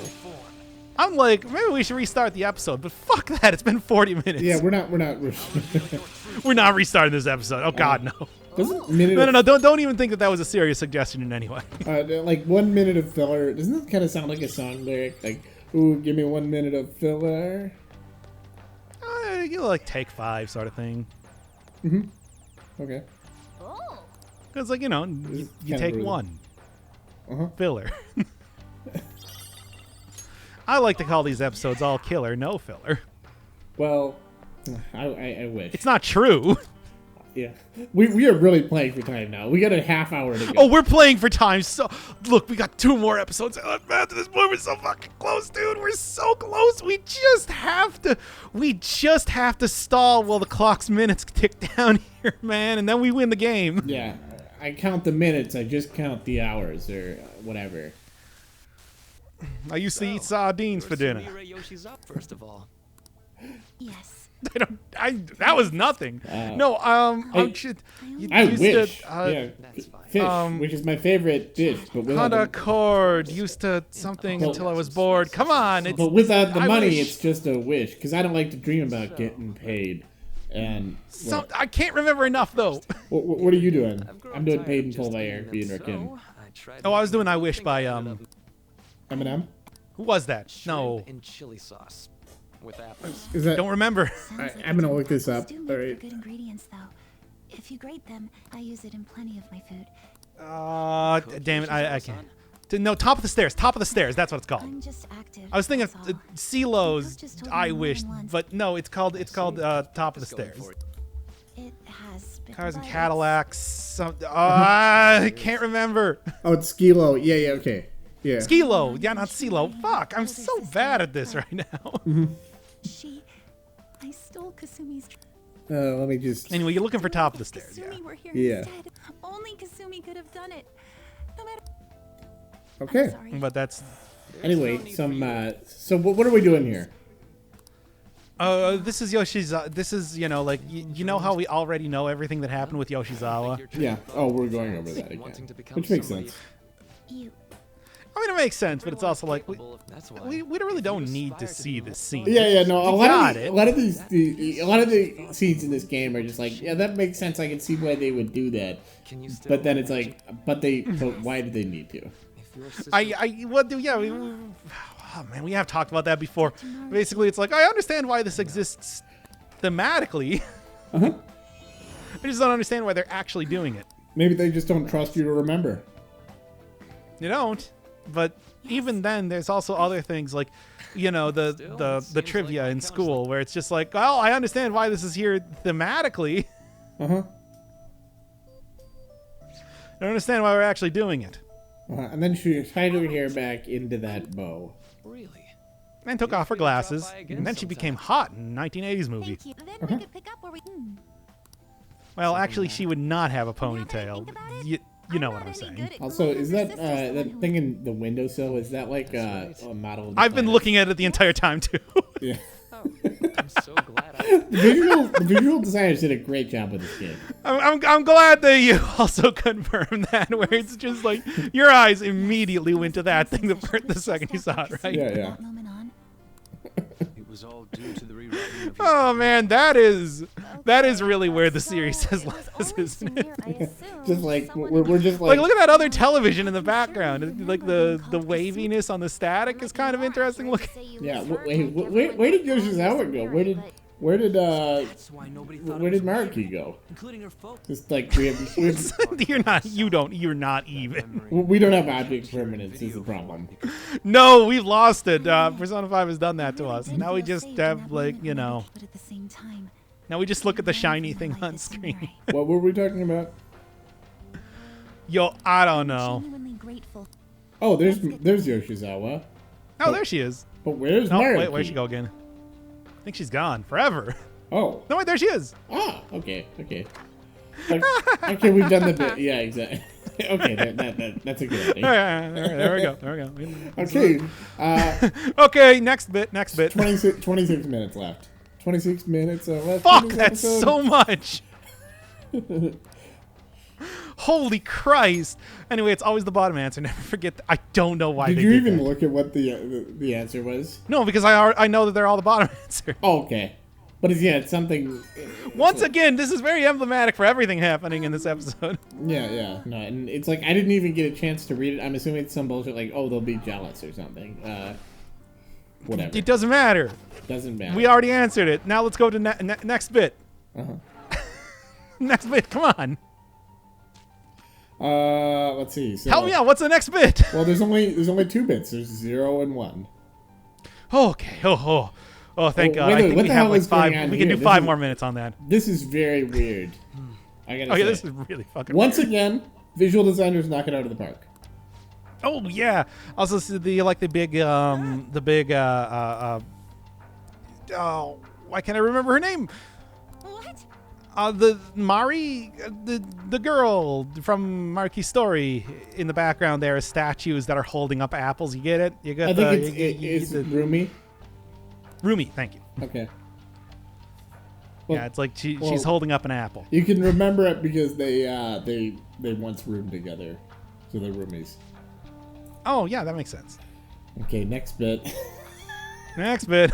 I'm like, maybe we should restart the episode, but fuck that. It's been 40 minutes. Yeah, we're not. We're not restarting this episode. Oh, God, no. Doesn't minute No. Don't even think that was a serious suggestion in any way. like 1 minute of filler? Doesn't that kind of sound like a song lyric? Like, ooh, give me 1 minute of filler. You know, like take 5 sort of thing. Okay. Oh. Because, like, you know, you kinda take brutal. 1 Uh-huh. filler. I like to call these episodes all killer, no filler. Well, I wish. It's not true. Yeah. We are really playing for time now. We got a half hour to go. Oh, we're playing for time. So, look, we got 2 more episodes. Man, to this point, we're so fucking close, dude. We're so close. We just have to stall while the clock's minutes tick down here, man, and then we win the game. Yeah. I count the minutes. I just count the hours or whatever. I used to eat sardines for dinner. Sumire Yoshi's up, first of all. Yes. That was nothing. No, I used wish. to, Yeah. That's fine. Fish, which is my favorite dish, but without Honda the, Accord, used to something Well- until I was bored. Come on, it's but without the I money, wish- it's just a wish. Because I don't like to dream about getting paid. And I can't remember enough though. what are you doing? I've grown I'm doing tired paid of in full just by eating Airbnb them, and Rakim. so I tried Oh, I was to doing I Wish think by I ended up Eminem? Who was that? shrimp No, and chili sauce with apples. Is that? don't remember. I'm gonna look this up. Do make All for right. good ingredients, though. If you grate them, I use it in plenty of my food. Damn it, I can't. No, top of the stairs. Top of the stairs. That's what it's called. I'm just active. I was thinking that's of all. CeeLo's Just told me I more Wish, than once. but no, it's called top of the Just going stairs. for it. It has been Cars and violence. Cadillacs. I can't remember. Oh, it's Skilo. Yeah, okay. Yeah. Skilo. Yeah, not CeeLo. Fuck, I'm so bad at this right now. I stole Kasumi's. Let me just. Anyway, you're looking for top of the stairs, yeah. Kasumi were here Yeah. instead. Only Kasumi could have done it. No matter. Okay. Sorry. But that's. Anyway, so what are we doing here? This is Yoshizawa. This is, you know, like, you know how we already know everything that happened with Yoshizawa? Yeah. Oh, we're going over that again. Wanting to become Which makes somebody sense. You. I mean, it makes sense, but it's also like, That's why. we really if don't you need to aspire see be this one- scene. Yeah, no. A got it. lot of the scenes in this game are just like, yeah, that makes sense. I can see why they would do that. Can you still But then it's imagine like, but why did they need to? if your sister Oh man, we have talked about that before. Basically, it's like, I understand why this exists thematically. Uh-huh. I just don't understand why they're actually doing it. Maybe they just don't trust you to remember. You don't. But even then, there's also other things like, you know, Still, the it seems trivia like that in kind of school where it's just like, well, I understand why this is here thematically. Uh-huh. I don't understand why we're actually doing it. And then she tied her hair back into that bow. really? And took Feel off her free to drop glasses, by again and then she sometime. became hot in 1980s movie. Thank you. Then we could pick up where we. Well, actually, she would not have a Now that I ponytail. think about it, You know I'm what not I'm any saying. good at Also, going is with her that sister's the one that who- thing in the windowsill? Is that like That's a right. model? of the I've been planet? looking at it the entire time, too. Yeah. Oh, I'm so glad I. The visual designers did a great job with this game. I'm glad that you also confirmed that, where it's just like, your eyes immediately went to that thing the second you saw it, right? Yeah. Moment on. It was all due to the rewriting of your Oh, man, that is really where the So, series has it led was us, only isn't it? Samir, I assume. Just like Someone we're just Like, like, look at that other television in the background. Like, the waviness on the static is kind of interesting looking. yeah. Wait, where did Yoshizawa go? Where did That's why nobody thought where it was did Marky weird, go? including her folks. Just like we have, You're not even. we don't have object permanence is the problem. No, we've lost it. Persona 5 has done that to us. Now we just have like, you know, But at the same time, now we just look at the I shiny learned thing like on this screen. samurai. What were we talking about? Yo, I don't know. Genuinely grateful. Oh, there's Yoshizawa. Oh, there she is. But where's No, Marky? wait, where'd she go again? I think she's gone forever. Oh. No, wait, there she is. Ah, okay. Okay, we've done the bit. Yeah, exactly. Okay, that's a good idea. There we go. There we go. Okay, Okay, next bit. 26 minutes left. 26 minutes left. Fuck, in this that's episode. so much. Holy Christ. Anyway, it's always the bottom answer. Never forget. I don't know why Did they you did even that. look at what the answer was? No, because I know that they're all the bottom answer. Oh, okay. But it's something. Once again, this is very emblematic for everything happening in this episode. Yeah. No, and it's like I didn't even get a chance to read it. I'm assuming it's some bullshit like, oh, they'll be jealous or something. Whatever. It doesn't matter. Doesn't matter. We already answered it. Now let's go to next bit. Uh-huh. Next bit, come on. Let's see. So, Help me out. What's the next bit? Well, there's only 2 bits. There's 0 and 1. Okay. Oh, thank God. wait, I think what we the have hell like is going 5. on We can here? do This 5 is- more minutes on that. This is very weird. I gotta Oh yeah, say. this is really fucking. Once again, visual designers knock it out of the park. Oh yeah. Also, the big oh, why can't I remember her name? What? The Mari, the girl from Marky's story in the background. There are statues that are holding up apples. You get it? You got I the. think it's the Rumi. Rumi. Thank you. Okay. Well, Yeah, it's like she's well- holding up an apple. You can remember it because they once roomed together, so they're roomies. Oh yeah, that makes sense. Okay, next bit. Next bit.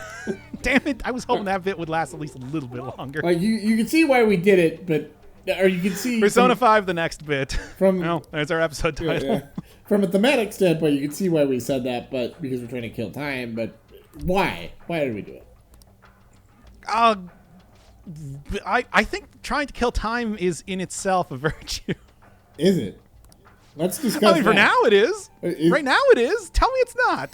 Damn it! I was hoping that bit would last at least a little bit longer. Like you can see why we did it, but or you can see Persona 5, the next bit. from No, there's our episode title. yeah. From a thematic standpoint, you can see why we said that, but because we're trying to kill time. But why? Why did we do it? I think trying to kill time is in itself a virtue. Is it? Let's discuss. I mean, for that. now it is. Is- Right now it is. Tell me it's not.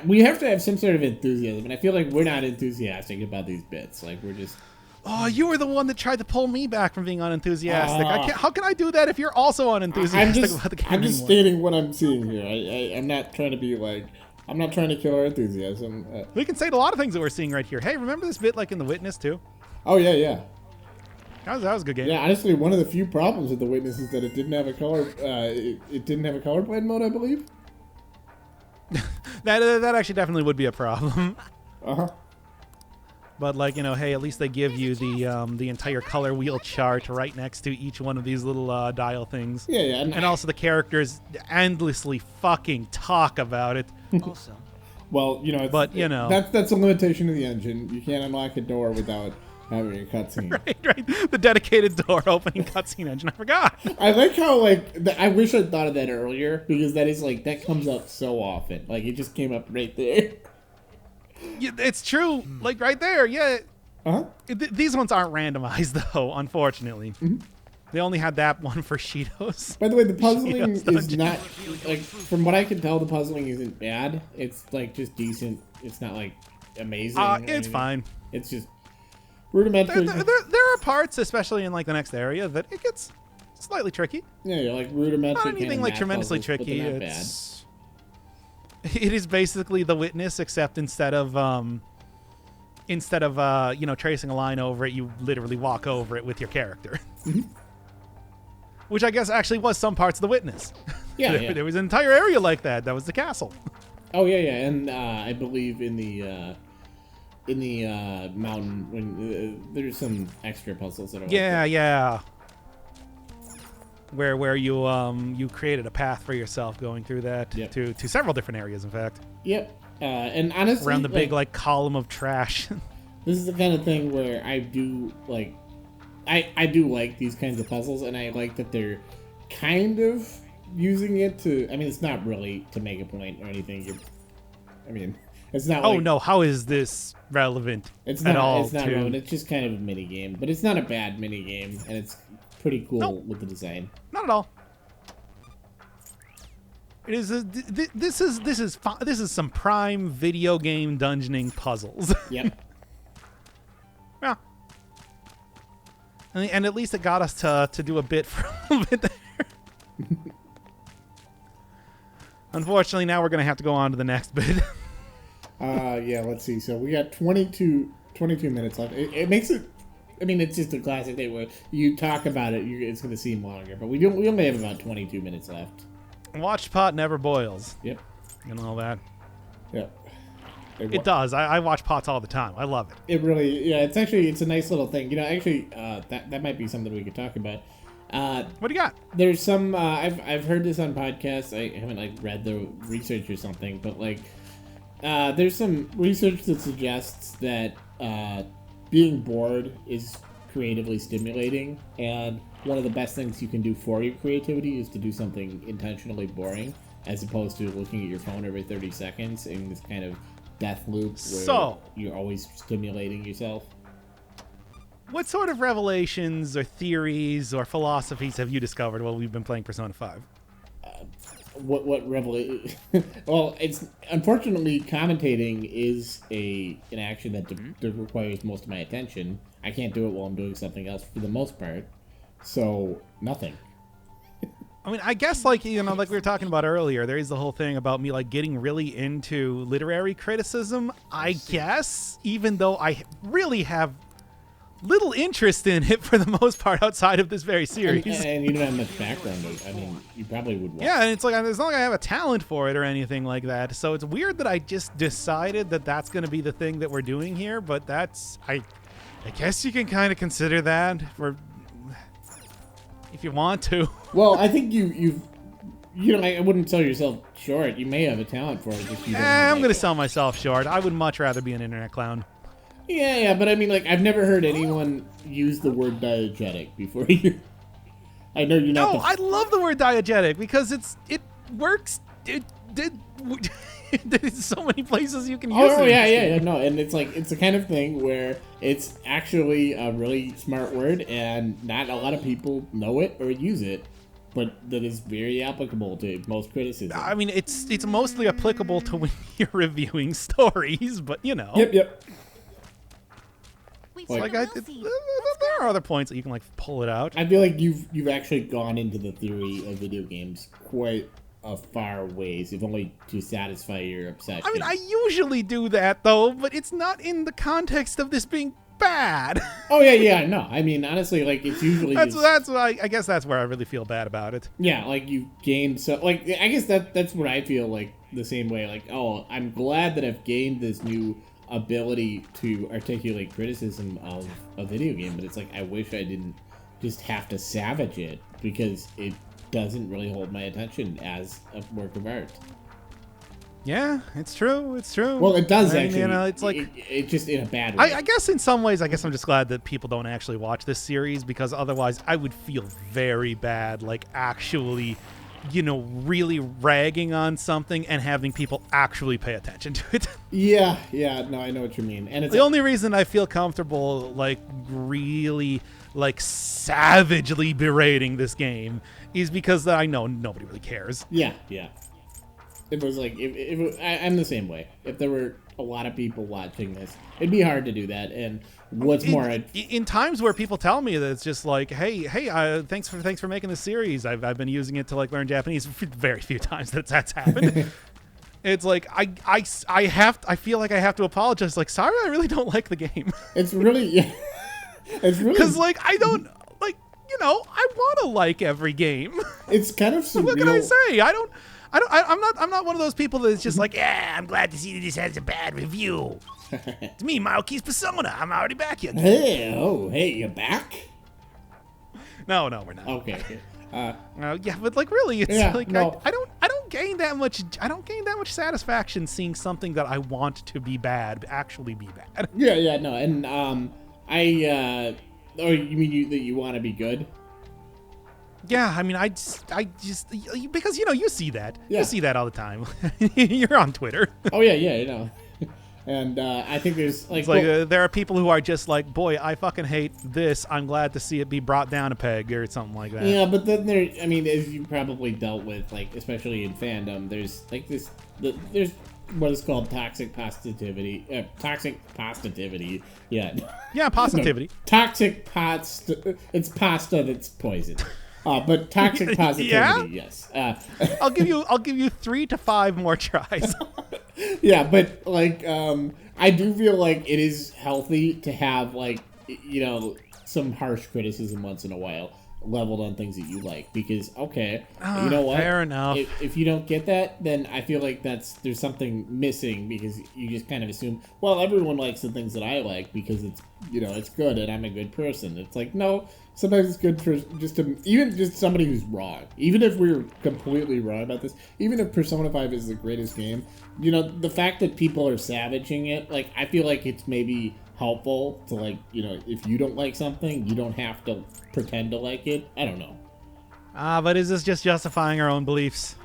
we have to have some sort of enthusiasm, and I feel like we're not enthusiastic about these bits. Like we're just. Oh, you were the one that tried to pull me back from being unenthusiastic. How can I do that if you're also unenthusiastic about the game I'm just anymore? stating what I'm seeing here. I'm not trying to be like. I'm not trying to kill our enthusiasm. We can say a lot of things that we're seeing right here. Hey, remember this bit like in The Witness too? Oh yeah. That was a good game. Yeah, honestly, one of the few problems with The Witness is that it didn't have a color. It didn't have a color blade mode, I believe. That actually definitely would be a problem. Uh-huh. But like, you know, hey, at least they give you the entire color wheel chart right next to each one of these little dial things. Yeah. And also the characters endlessly fucking talk about it. Also, Well, But, you know. that's a limitation of the engine. You can't unlock a door without having a cutscene. Right. The dedicated door opening cutscene engine. I forgot. I like how I wish I'd thought of that earlier because that comes up so often. Like it just came up right there. Yeah, it's true. Like right there. Yeah. Uh-huh. These ones aren't randomized though, unfortunately. They only had that one for Shido's. By the way, the puzzling Shido's is dungeon. not like from what I can tell, the puzzling isn't bad. It's like just decent. It's not like amazing. or It's anything. fine. It's just rudimentary. There are parts, especially in like the next area, that it gets slightly tricky. Yeah, like rudimentary. Not kind anything of like math tremendously puzzles, but tricky. they're not It is basically The Witness, except instead of tracing a line over it, you literally walk over it with your character. Which I guess actually was some parts of The Witness. Yeah, there, yeah. there was an entire area like that. That was the castle. Oh yeah, and I believe in the mountain when there's some extra puzzles that are. Yeah. Where you created a path for yourself going through that Yep. to several different areas, in fact, Yep. And honestly, around the big like column of trash. this is the kind of thing where I do like, I do like these kinds of puzzles, and I like that they're kind of using it to. I mean, it's not really to make a point or anything. It's not. Oh like, no, how is this relevant it's at not. all? It's not to... relevant. It's just kind of a mini game, but it's not a bad mini game, and it's pretty cool Nope. with the design. Not at all. It is. This is some prime video game dungeoning puzzles. Yep. Yeah. And at least it got us to do a bit for a little bit there. Unfortunately, now we're going to have to go on to the next bit. Yeah, let's see. So we got 22 minutes left. It makes it... I mean, it's just a classic thing where you talk about it, it's going to seem longer. But we only have about 22 minutes left. Watched pot never boils. Yep. You know that? Yep. It does. I watch pots all the time. I love it. It really... Yeah, it's a nice little thing. You know, actually, that might be something we could talk about. What do you got? There's some... I've heard this on podcasts. I haven't, read the research or something. But, there's some research that suggests that being bored is creatively stimulating, and one of the best things you can do for your creativity is to do something intentionally boring, as opposed to looking at your phone every 30 seconds in this kind of death loop where you're always stimulating yourself. What sort of revelations or theories or philosophies have you discovered while we've been playing Persona 5? What revelation? Well, it's unfortunately commentating is an action that requires most of my attention. I can't do it while I'm doing something else for the most part. So nothing. I mean, I guess like we were talking about earlier, there is the whole thing about me getting really into literary criticism. I guess, even though I really have little interest in it for the most part outside of this very series. And you don't have much background. I mean, you probably would watch. Yeah, and it's not like I have a talent for it or anything like that. So it's weird that I just decided that that's going to be the thing that we're doing here. But I guess you can kind of consider that for if you want to. Well, I think I wouldn't sell yourself short. You may have a talent for it. Just you don't I'm going to sell myself short. I would much rather be an internet clown. Yeah, but I mean, I've never heard anyone use the word diegetic before you. I know you're not. No, I love the word diegetic because it works. There's so many places you can use it. Oh, yeah, no, and it's the kind of thing where it's actually a really smart word, and not a lot of people know it or use it, but that is very applicable to most criticism. I mean, it's mostly applicable to when you're reviewing stories, but Yep. There are other points that you can pull it out. I feel like you've actually gone into the theory of video games quite a far ways, if only to satisfy your obsession. I mean, I usually do that though, but it's not in the context of this being bad. Oh yeah, no. I mean, honestly, it's usually that's why I guess that's where I really feel bad about it. Yeah, you gained I guess that's what I feel the same way. Oh, I'm glad that I've gained this new ability to articulate criticism of a video game, but it's I wish I didn't just have to savage it, because it doesn't really hold my attention as a work of art. Yeah, it's true. Well, it does actually. It's it just in a bad way. I guess in some ways, I'm just glad that people don't actually watch this series, because otherwise I would feel very bad, actually, really ragging on something and having people actually pay attention to it. Yeah, no, I know what you mean. And it's the only reason I feel comfortable, really, savagely berating this game is because I know nobody really cares. Yeah. It was I'm the same way. If there were a lot of people watching this, it'd be hard to do that. And what's more, in times where people tell me that it's just hey, thanks for making this series. I've been using it to learn Japanese. Very few times that's happened. It's I feel like I have to apologize. Sorry, I really don't like the game. It's really it's really because I don't I want to like every game. It's kind of surreal. What can I say? I'm not one of those people that's just yeah, I'm glad to see that this has a bad review. It's me, Maoki's Persona. I'm already back yet. Hey, you're back? No, we're not. Okay. Yeah, but really, it's no. I don't gain that much satisfaction seeing something that I want to be bad actually be bad. Yeah, no, and oh, you mean that you want to be good? Yeah, I mean, I just because you see that. Yeah. You see that all the time. You're on Twitter. Oh yeah, you know. And I think there's like, It's like there are people who are just like, boy, I fucking hate this. I'm glad to see it be brought down a peg or something like that. yeah, but then there, I mean, as you probably dealt with, like, especially in fandom, there's like there's what is called toxic positivity. Yeah. Yeah, positivity. No, toxic pasta. It's pasta that's poison. But toxic positivity, Yeah? yes. I'll give you 3 to 5 more tries. Yeah, but like, I do feel like it is healthy to have like, some harsh criticism once in a while leveled on things that you like, because you know what? Fair enough. If you don't get that, then I feel like there's something missing, because you just kind of assume, well, everyone likes the things that I like because it's it's good and I'm a good person. It's like, no, sometimes it's good for even just somebody who's wrong. Even if we're completely wrong about this, even if Persona 5 is the greatest game, the fact that people are savaging it, like, I feel like it's maybe helpful to, like, if you don't like something, you don't have to pretend to like it. I don't know. But is this just justifying our own beliefs?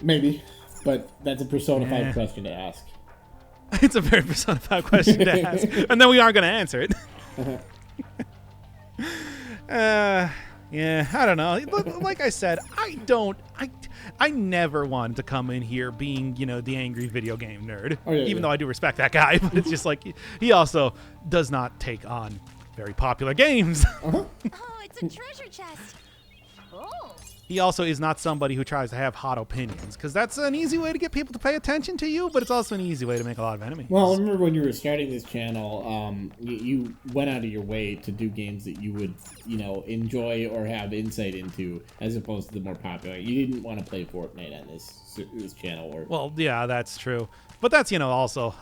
Maybe, but that's a Persona 5 question to ask. It's a very Persona 5 question to ask, and then we aren't going to answer it. Yeah, I don't know. Like I said, I never wanted to come in here being, the angry video game nerd. Oh, yeah, even though I do respect that guy, but it's just like he also does not take on very popular games. Oh, it's a treasure chest. Oh. He also is not somebody who tries to have hot opinions, because that's an easy way to get people to pay attention to you, but it's also an easy way to make a lot of enemies. Well, I remember when you were starting this channel, you went out of your way to do games that you would, enjoy or have insight into, as opposed to the more popular. You didn't want to play Fortnite on this channel. Well, yeah, that's true. But that's, also,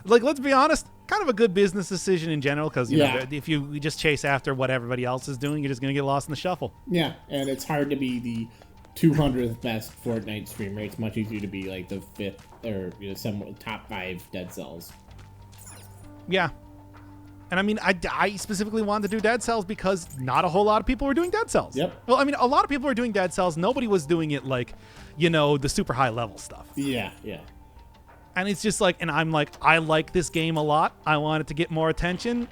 like, let's be honest, kind of a good business decision in general, because, know, if you just chase after what everybody else is doing, you're just going to get lost in the shuffle. Yeah, and it's hard to be the 200th best Fortnite streamer. It's much easier to be, like, the 5th or, some top 5 Dead Cells. Yeah. And I mean, I specifically wanted to do Dead Cells because not a whole lot of people were doing Dead Cells. Yep. Well, I mean, a lot of people were doing Dead Cells. Nobody was doing it like, the super high level stuff. Yeah, yeah. And it's just like, and I'm like, I like this game a lot. I want it to get more attention.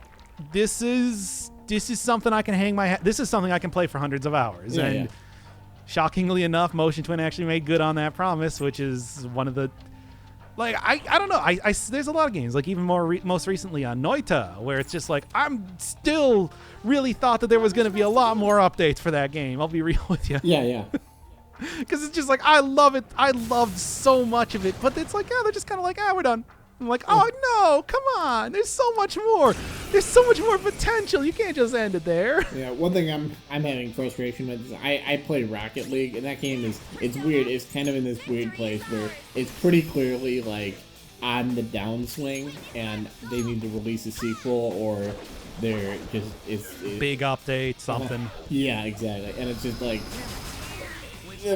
This is something I can hang my hat. This is something I can play for hundreds of hours. Yeah, and shockingly enough, Motion Twin actually made good on that promise, which is one of the, like, I don't know. I there's a lot of games, like even most recently on Noita, where it's just like, I'm still really thought that there was going to be a lot more updates for that game. I'll be real with you. Yeah, yeah. Because it's just like, I love it. I loved so much of it. But it's like, they're just kind of like, we're done. I'm like, oh, no, come on. There's so much more. There's so much more potential. You can't just end it there. Yeah, one thing I'm having frustration with is I play Rocket League, and that game it's weird. It's kind of in this weird place where it's pretty clearly, like, on the downswing, and they need to release a sequel, or they're just, it's Big update, something. Yeah, exactly. And it's just like,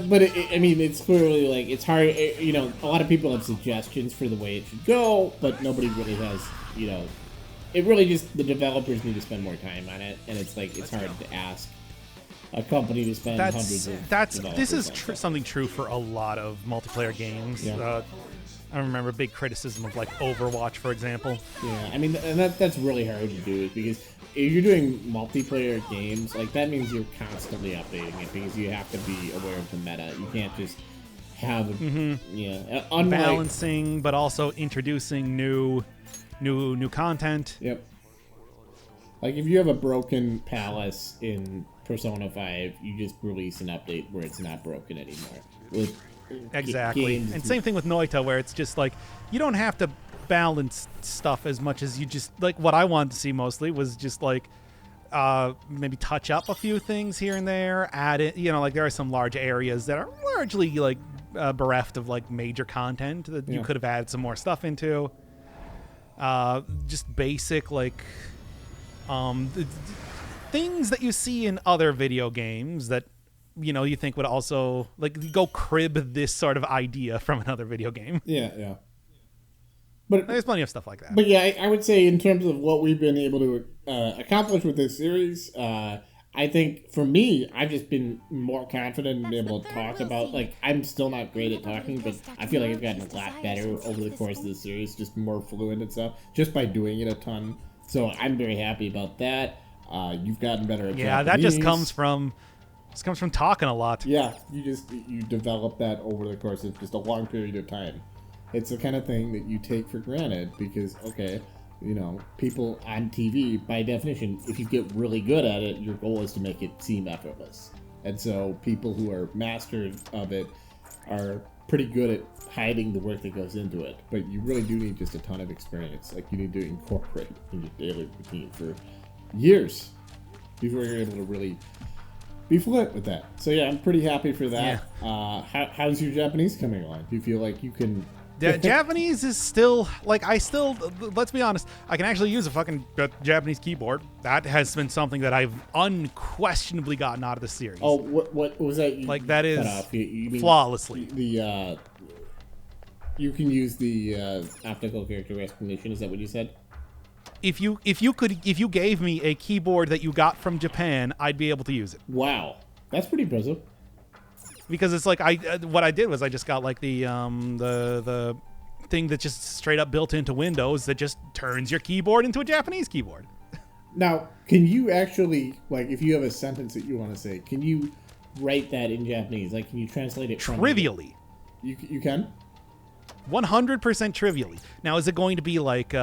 but I mean, it's clearly like, it's hard. A lot of people have suggestions for the way it should go, but nobody really has. It really just, the developers need to spend more time on it, and it's like, it's hard to ask a company to spend hundreds of This is dollars. something true for a lot of multiplayer games. Yeah. I remember big criticism of like Overwatch, for example. Yeah, I mean, and that's really hard to do, because if you're doing multiplayer games, like, that means you're constantly updating it, because you have to be aware of the meta. You can't just have unlike, Balancing, but also introducing new content. Yep. Like, if you have a broken palace in Persona 5, you just release an update where it's not broken anymore. With Exactly. And same thing with Noita, where it's just like, you don't have to balance stuff as much as you just, like, what I wanted to see mostly was just like, maybe touch up a few things here and there, add it, like, there are some large areas that are largely like bereft of like major content that you could have added some more stuff into. Just basic, like, things that you see in other video games that, you think would also, like, go crib this sort of idea from another video game. Yeah, yeah. But there's plenty of stuff like that. But yeah, I would say in terms of what we've been able to accomplish with this series, I I think for me, I've just been more confident and able to talk about, like, I'm still not great at talking, but I feel like I've gotten a lot better over the course of the series, just more fluent and stuff, just by doing it a ton. So I'm very happy about that. You've gotten better at Yeah, Japanese. that just comes from talking a lot. Yeah, you develop that over the course of just a long period of time. It's the kind of thing that you take for granted because, okay, you know, people on TV, by definition, if you get really good at it, your goal is to make it seem effortless. And so people who are masters of it are pretty good at hiding the work that goes into it. But you really do need just a ton of experience. Like, you need to incorporate it in your daily routine for years before you're able to really be fluent with that. So yeah, I'm pretty happy for that. Yeah. How's your Japanese coming along? Do you feel like you can... Japanese is still, like, let's be honest, I can actually use a fucking Japanese keyboard. That has been something that I've unquestionably gotten out of the series. Oh, what was that? Like, that is you mean flawlessly. You can use the optical character recognition, is that what you said? If you gave me a keyboard that you got from Japan, I'd be able to use it. Wow. That's pretty impressive. Because it's like what I did was I just got like the thing that just straight up built into Windows that just turns your keyboard into a Japanese keyboard. Now, can you actually, like, if you have a sentence that you want to say, can you write that in Japanese? Like, can you translate it trivially? You can? 100% trivially. Now, is it going to be like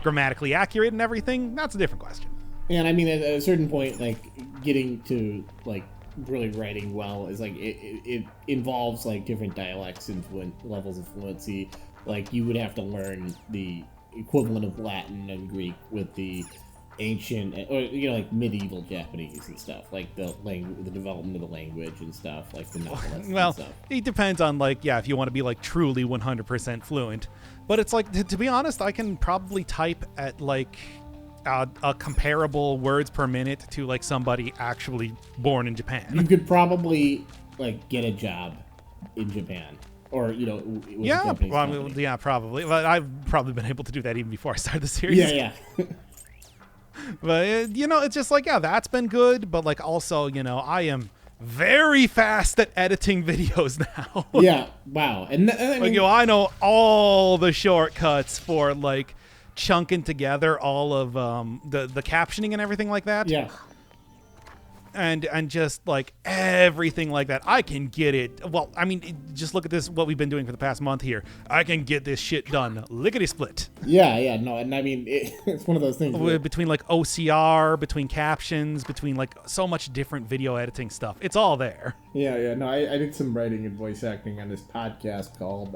grammatically accurate and everything? That's a different question. And I mean, at a certain point, like, getting to, like, really writing well is like it involves like different dialects and levels of fluency. Like, you would have to learn the equivalent of Latin and Greek with the ancient, or, you know, like medieval Japanese and stuff, like the development of the language and stuff, like the novelists. Well, and stuff. It depends on, like, yeah, if you want to be like truly 100% fluent. But it's like, to be honest, I can probably type at like a comparable words per minute to like somebody actually born in Japan. You could probably like get a job in Japan, or, you know, with a Japanese company. Yeah, probably. But I've probably been able to do that even before I started the series. Yeah. But you know, it's just like, yeah, that's been good. But like, also, you know, I am very fast at editing videos now. Yeah. Wow. And I mean, like, you know, I know all the shortcuts for like chunking together all of the captioning and everything like that. Yeah. And just like everything like that, I can get it. Well, I mean, just look at this, what we've been doing for the past month here. I can get this shit done lickety split. Yeah, no, and I mean, it's one of those things where, between like OCR, between captions, between like so much different video editing stuff. It's all there. Yeah. No, I did some writing and voice acting on this podcast called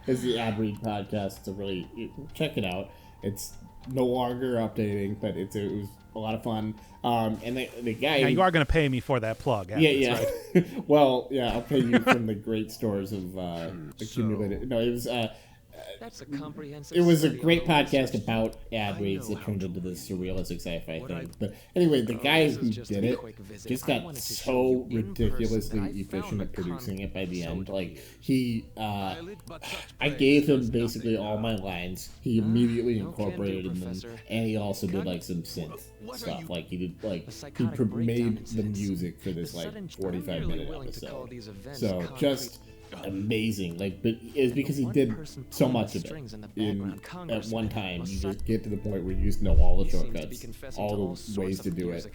it's the Ad Read Podcast. So really, check it out. It's no longer updating, but it was a lot of fun. And the guy... Now, you are going to pay me for that plug. Yeah. Right? Well, yeah, I'll pay you from the great stores of accumulated... No, it was... That's a comprehensive it was a study great on podcast monsters. about ad reads that turned into this surrealistic sci-fi thing. But anyway, the guy who did it just got so ridiculously efficient at producing it by the end. Like, he... I gave him basically all my lines. He immediately incorporated them, and he also did, like, some synth stuff. Like, he did, like, he made the music for this, like, 45-minute episode. So, just... amazing. Like, but it's because he did so much of it at one time. You just get to the point where you just know all the shortcuts, all the ways to do it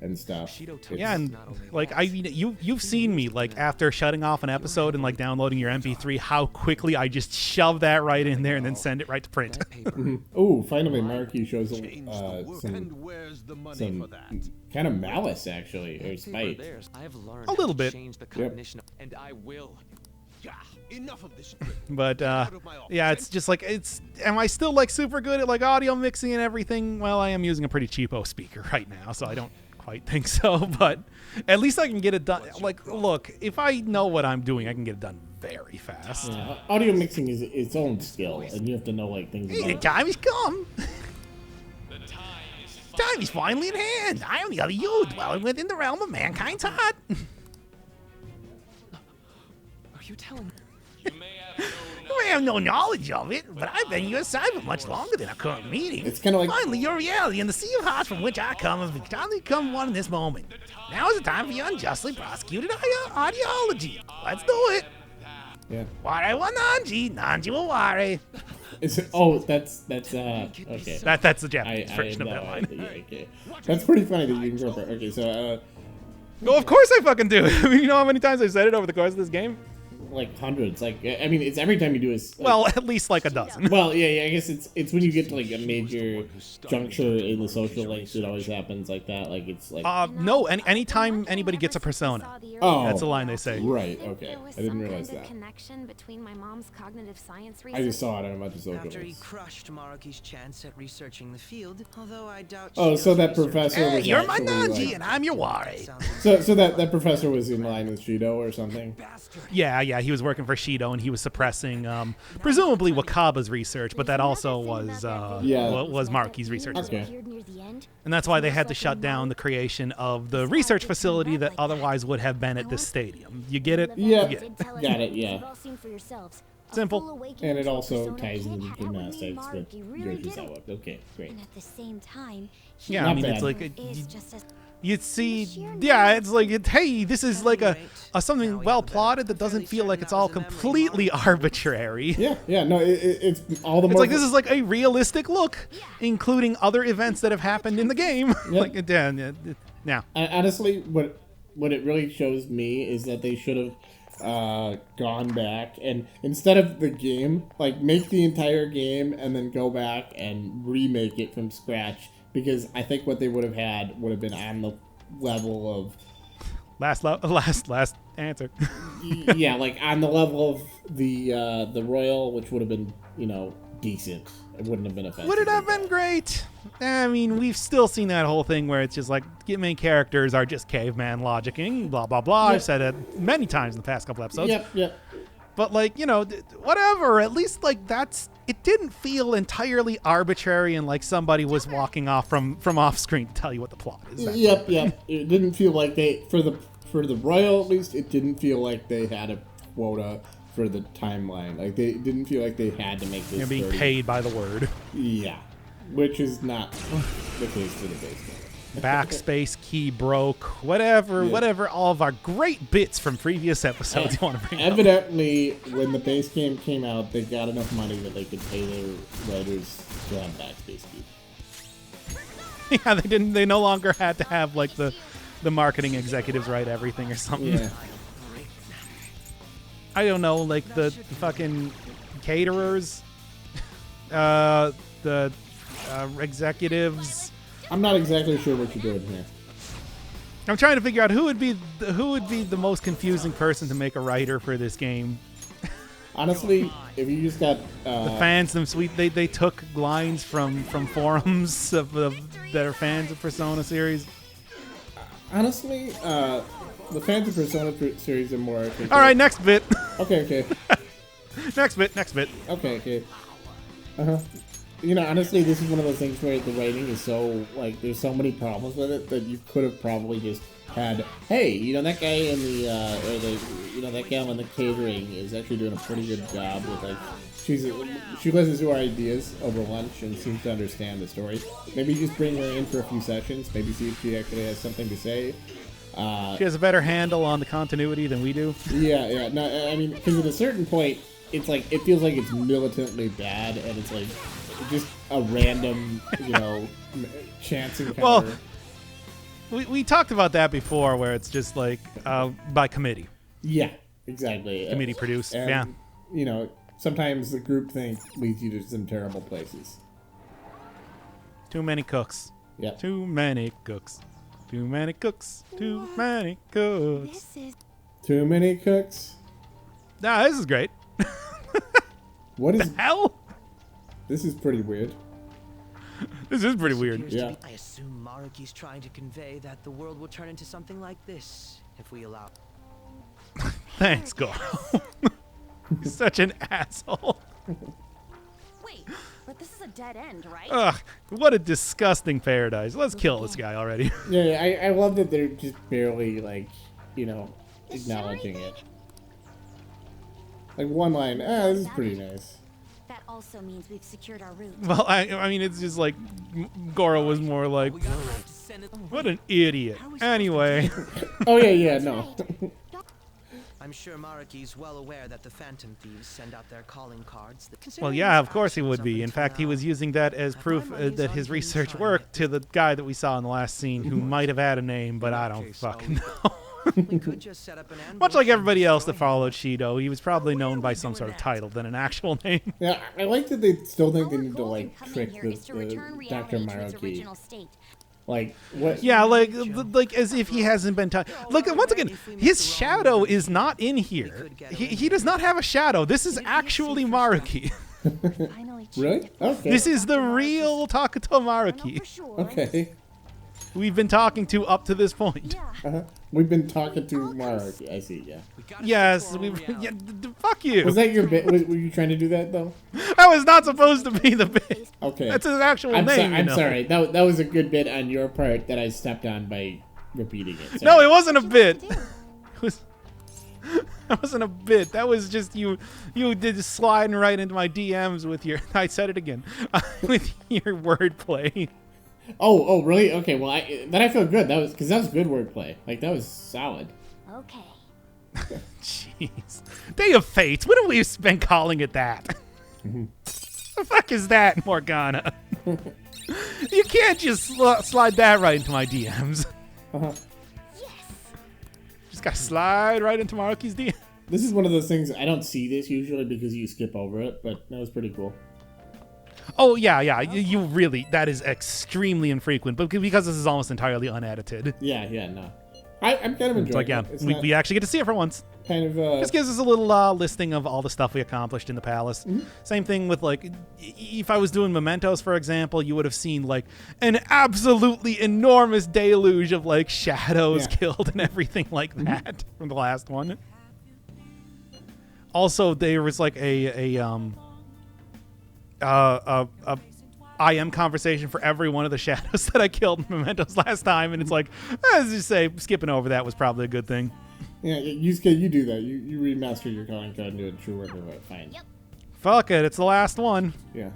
and stuff. Yeah, and like, I mean, you've seen me, like, after shutting off an episode and like downloading your MP3, how quickly I just shove that right in there and then send it right to print. Oh, finally Marky shows some kind of malice, actually, or spite. A little bit. And I will. Enough of this. But yeah, it's just like, am I still like super good at like audio mixing and everything? Well, I am using a pretty cheapo speaker right now, so I don't quite think so, but at least I can get it done. Like, look, if I know what I'm doing, I can get it done very fast. Yeah, audio mixing is its own skill, and you have to know, like, things about the time has come. Time is finally in hand. I am the other you, dwelling within the realm of mankind's heart. Are you telling me? You may have known You have no knowledge of it, but I've been your side for much longer than our current meeting. It's kind of like Finally, your reality and the sea of hearts from which I come have entirely become one in this moment. Now is the time for your unjustly prosecuted ideology. Let's do it. yeah. Ware wa Nanji, Nanji wa Ware. Is it, that's okay. That's the Japanese version of no that line. idea, okay. That's pretty funny that you can remember. Okay, so Oh, of course I fucking do. I mean, you know how many times I've said it over the course of this game? like hundreds. Like I mean, it's every time you do is. Like, Well, at least like a dozen. well, yeah. I guess it's when you get to like a major juncture in the social links, it always happens like that. Like it's like. No, anytime anybody gets a persona. Oh, That's the line they say. Right. Okay. I didn't realize that. Connection between my mom's cognitive science I just saw it on a bunch of social After he links. crushed Maruki's chance at researching the field, although I doubt. Oh, so Shido's that research- professor Hey, was you're my actually, Nanji like- and I'm your Ware. So that professor was in line with Shido or something. Yeah, he was working for Shido and he was suppressing, presumably Wakaba's research, but that also was Maruki's research as well. Okay. And that's why they had to shut down the creation of the research facility that otherwise would have been at this stadium. You get it? Yeah. You get it. Got it, yeah. Simple. And it also ties into gymnastics with Yoshizawa. Okay, great. And at the same time, Yeah, Not I mean, bad. it's like, is just as you'd see, yeah, it's like, hey, this is like a something well plotted that doesn't feel like it's all completely arbitrary. Yeah, no, it's all the It's more. like this is like a realistic look, including other events that have happened in the game. Yep. Like, yeah. Honestly, what it really shows me is that they should have gone back and instead of the game, like make the entire game and then go back and remake it from scratch. Because I think what they would have had would have been on the level of Last answer. yeah, like on the level of the Royal, which would have been, decent. It wouldn't have been offensive. Would it have been great? I mean, we've still seen that whole thing where it's just like main characters are just caveman logicking, blah blah blah. Yep. I've said it many times in the past couple episodes. Yep. But like, whatever. At least like it didn't feel entirely arbitrary and like somebody was walking off from off screen to tell you what the plot is. That's Yep. It didn't feel like they for the Royal, at least it didn't feel like they had a quota for the timeline. Like they didn't feel like they had to make this You're being 30. paid by the word. Yeah, which is not the case for the base game. Backspace key broke. Whatever. All of our great bits from previous episodes you want to bring up. Evidently, when the base game came out, they got enough money that they could pay their writers to have backspace key. Yeah, they didn't. They no longer had to have like the marketing executives write everything or something. Yeah. I don't know, like the fucking caterers, the executives. I'm not exactly sure what you're doing here. I'm trying to figure out who would be the most confusing person to make a writer for this game. Honestly, if you just got The fans, they took lines from forums that are fans of Persona series. honestly, the fans of Persona series are more. All right, next bit. Okay. next bit. Okay. Honestly, this is one of those things where the writing is so, like, there's so many problems with it that you could have probably just had, hey, that guy in that gal in the catering is actually doing a pretty good job with, like, she listens to our ideas over lunch and seems to understand the story. Maybe just bring her in for a few sessions, maybe see if she actually has something to say. She has a better handle on the continuity than we do. Yeah. No, I mean, because at a certain point, it's like, it feels like it's militantly bad, and it's like, just a random, chance encounter. Well, we talked about that before, where it's just like by committee. Yeah, exactly. Committee produced. And, Yeah. Sometimes the groupthink leads you to some terrible places. Too many cooks. Yeah. Too many cooks. Too many cooks. Too many cooks. this is Too many cooks. Nah, this is great. What is? Hell, This is pretty weird. this is pretty weird. Yeah. I assume Maruki's trying to convey that the world will turn into something like this if we allow. Thanks, Goro. You're such an asshole. wait, but this is a dead end, right? Ugh, what a disgusting paradise. Let's kill this guy already. Yeah, I love that they're just barely, like, acknowledging it. Like one line. This is pretty nice. That also means we've secured our route. Well, I mean, it's just like Goro was more like, We gotta have to send it. what an idiot. Anyway, Oh yeah, no. I'm sure Maruki's well aware that the Phantom Thieves send out their calling cards. well, Considering yeah, his of course he actions would up be. In until fact, he now, was using that as proof that his research worked to the guy that we saw in the last scene, who might have had a name, but I don't fucking know. we could just set up an Much like ambush everybody and else that destroy him. followed Shido, he was probably Where known are by we some doing sort of that? title than an actual name. Yeah, I like that they still think they Our need to goal in like coming trick here is to return the Dr. reality to its Maruki. original state. Like what? Yeah, like as if he hasn't been touched. Like once again, his shadow is not in here. He does not have a shadow. This is actually Maruki. Finally checked Really? it. Okay. This is the real Takuto I know Maruki for sure. Okay. we've been talking to up to this point. Yeah. We've been talking to Maruki. I see. Yeah. We gotta Yes, stick to our we've. own Yeah, reality. fuck you. Was that your bit? Were you trying to do that though? That was not supposed to be the bit. Okay. That's his actual I'm, name. I'm you know. sorry. That was a good bit on your part that I stepped on by repeating it. No, Sorry. it wasn't a What you bit. want to do? It was. That wasn't a bit. That was just you. You did sliding right into my DMs with your. I said it again. With your wordplay. Oh, really? Okay. Well, then I feel good. That was good wordplay. Like that was solid. Okay. Jeez. Day of Fates. When have we been calling it that? The fuck is that, Morgana? You can't just slide that right into my DMs. Yes. Just gotta slide right into Maruki's DM. This is one of those things I don't see this usually because you skip over it, but that was pretty cool. Oh, yeah. You really, that is extremely infrequent, but because this is almost entirely unedited. Yeah, no. I'm kind of enjoying It's like, yeah, it. It's we actually get to see it for once. kind of This gives us a little listing of all the stuff we accomplished in the palace. Same thing with, like, if I was doing mementos, for example, you would have seen, like, an absolutely enormous deluge of, like, shadows Yeah. killed and everything like that from the last one. Also, there was, like, a IM conversation for every one of the shadows that I killed in mementos last time, and it's like, as you say, skipping over that was probably a good thing. Yeah, you do that. You remaster your calling card into a true work of it. Fine. Yep. Fuck it, it's the last one. Yeah.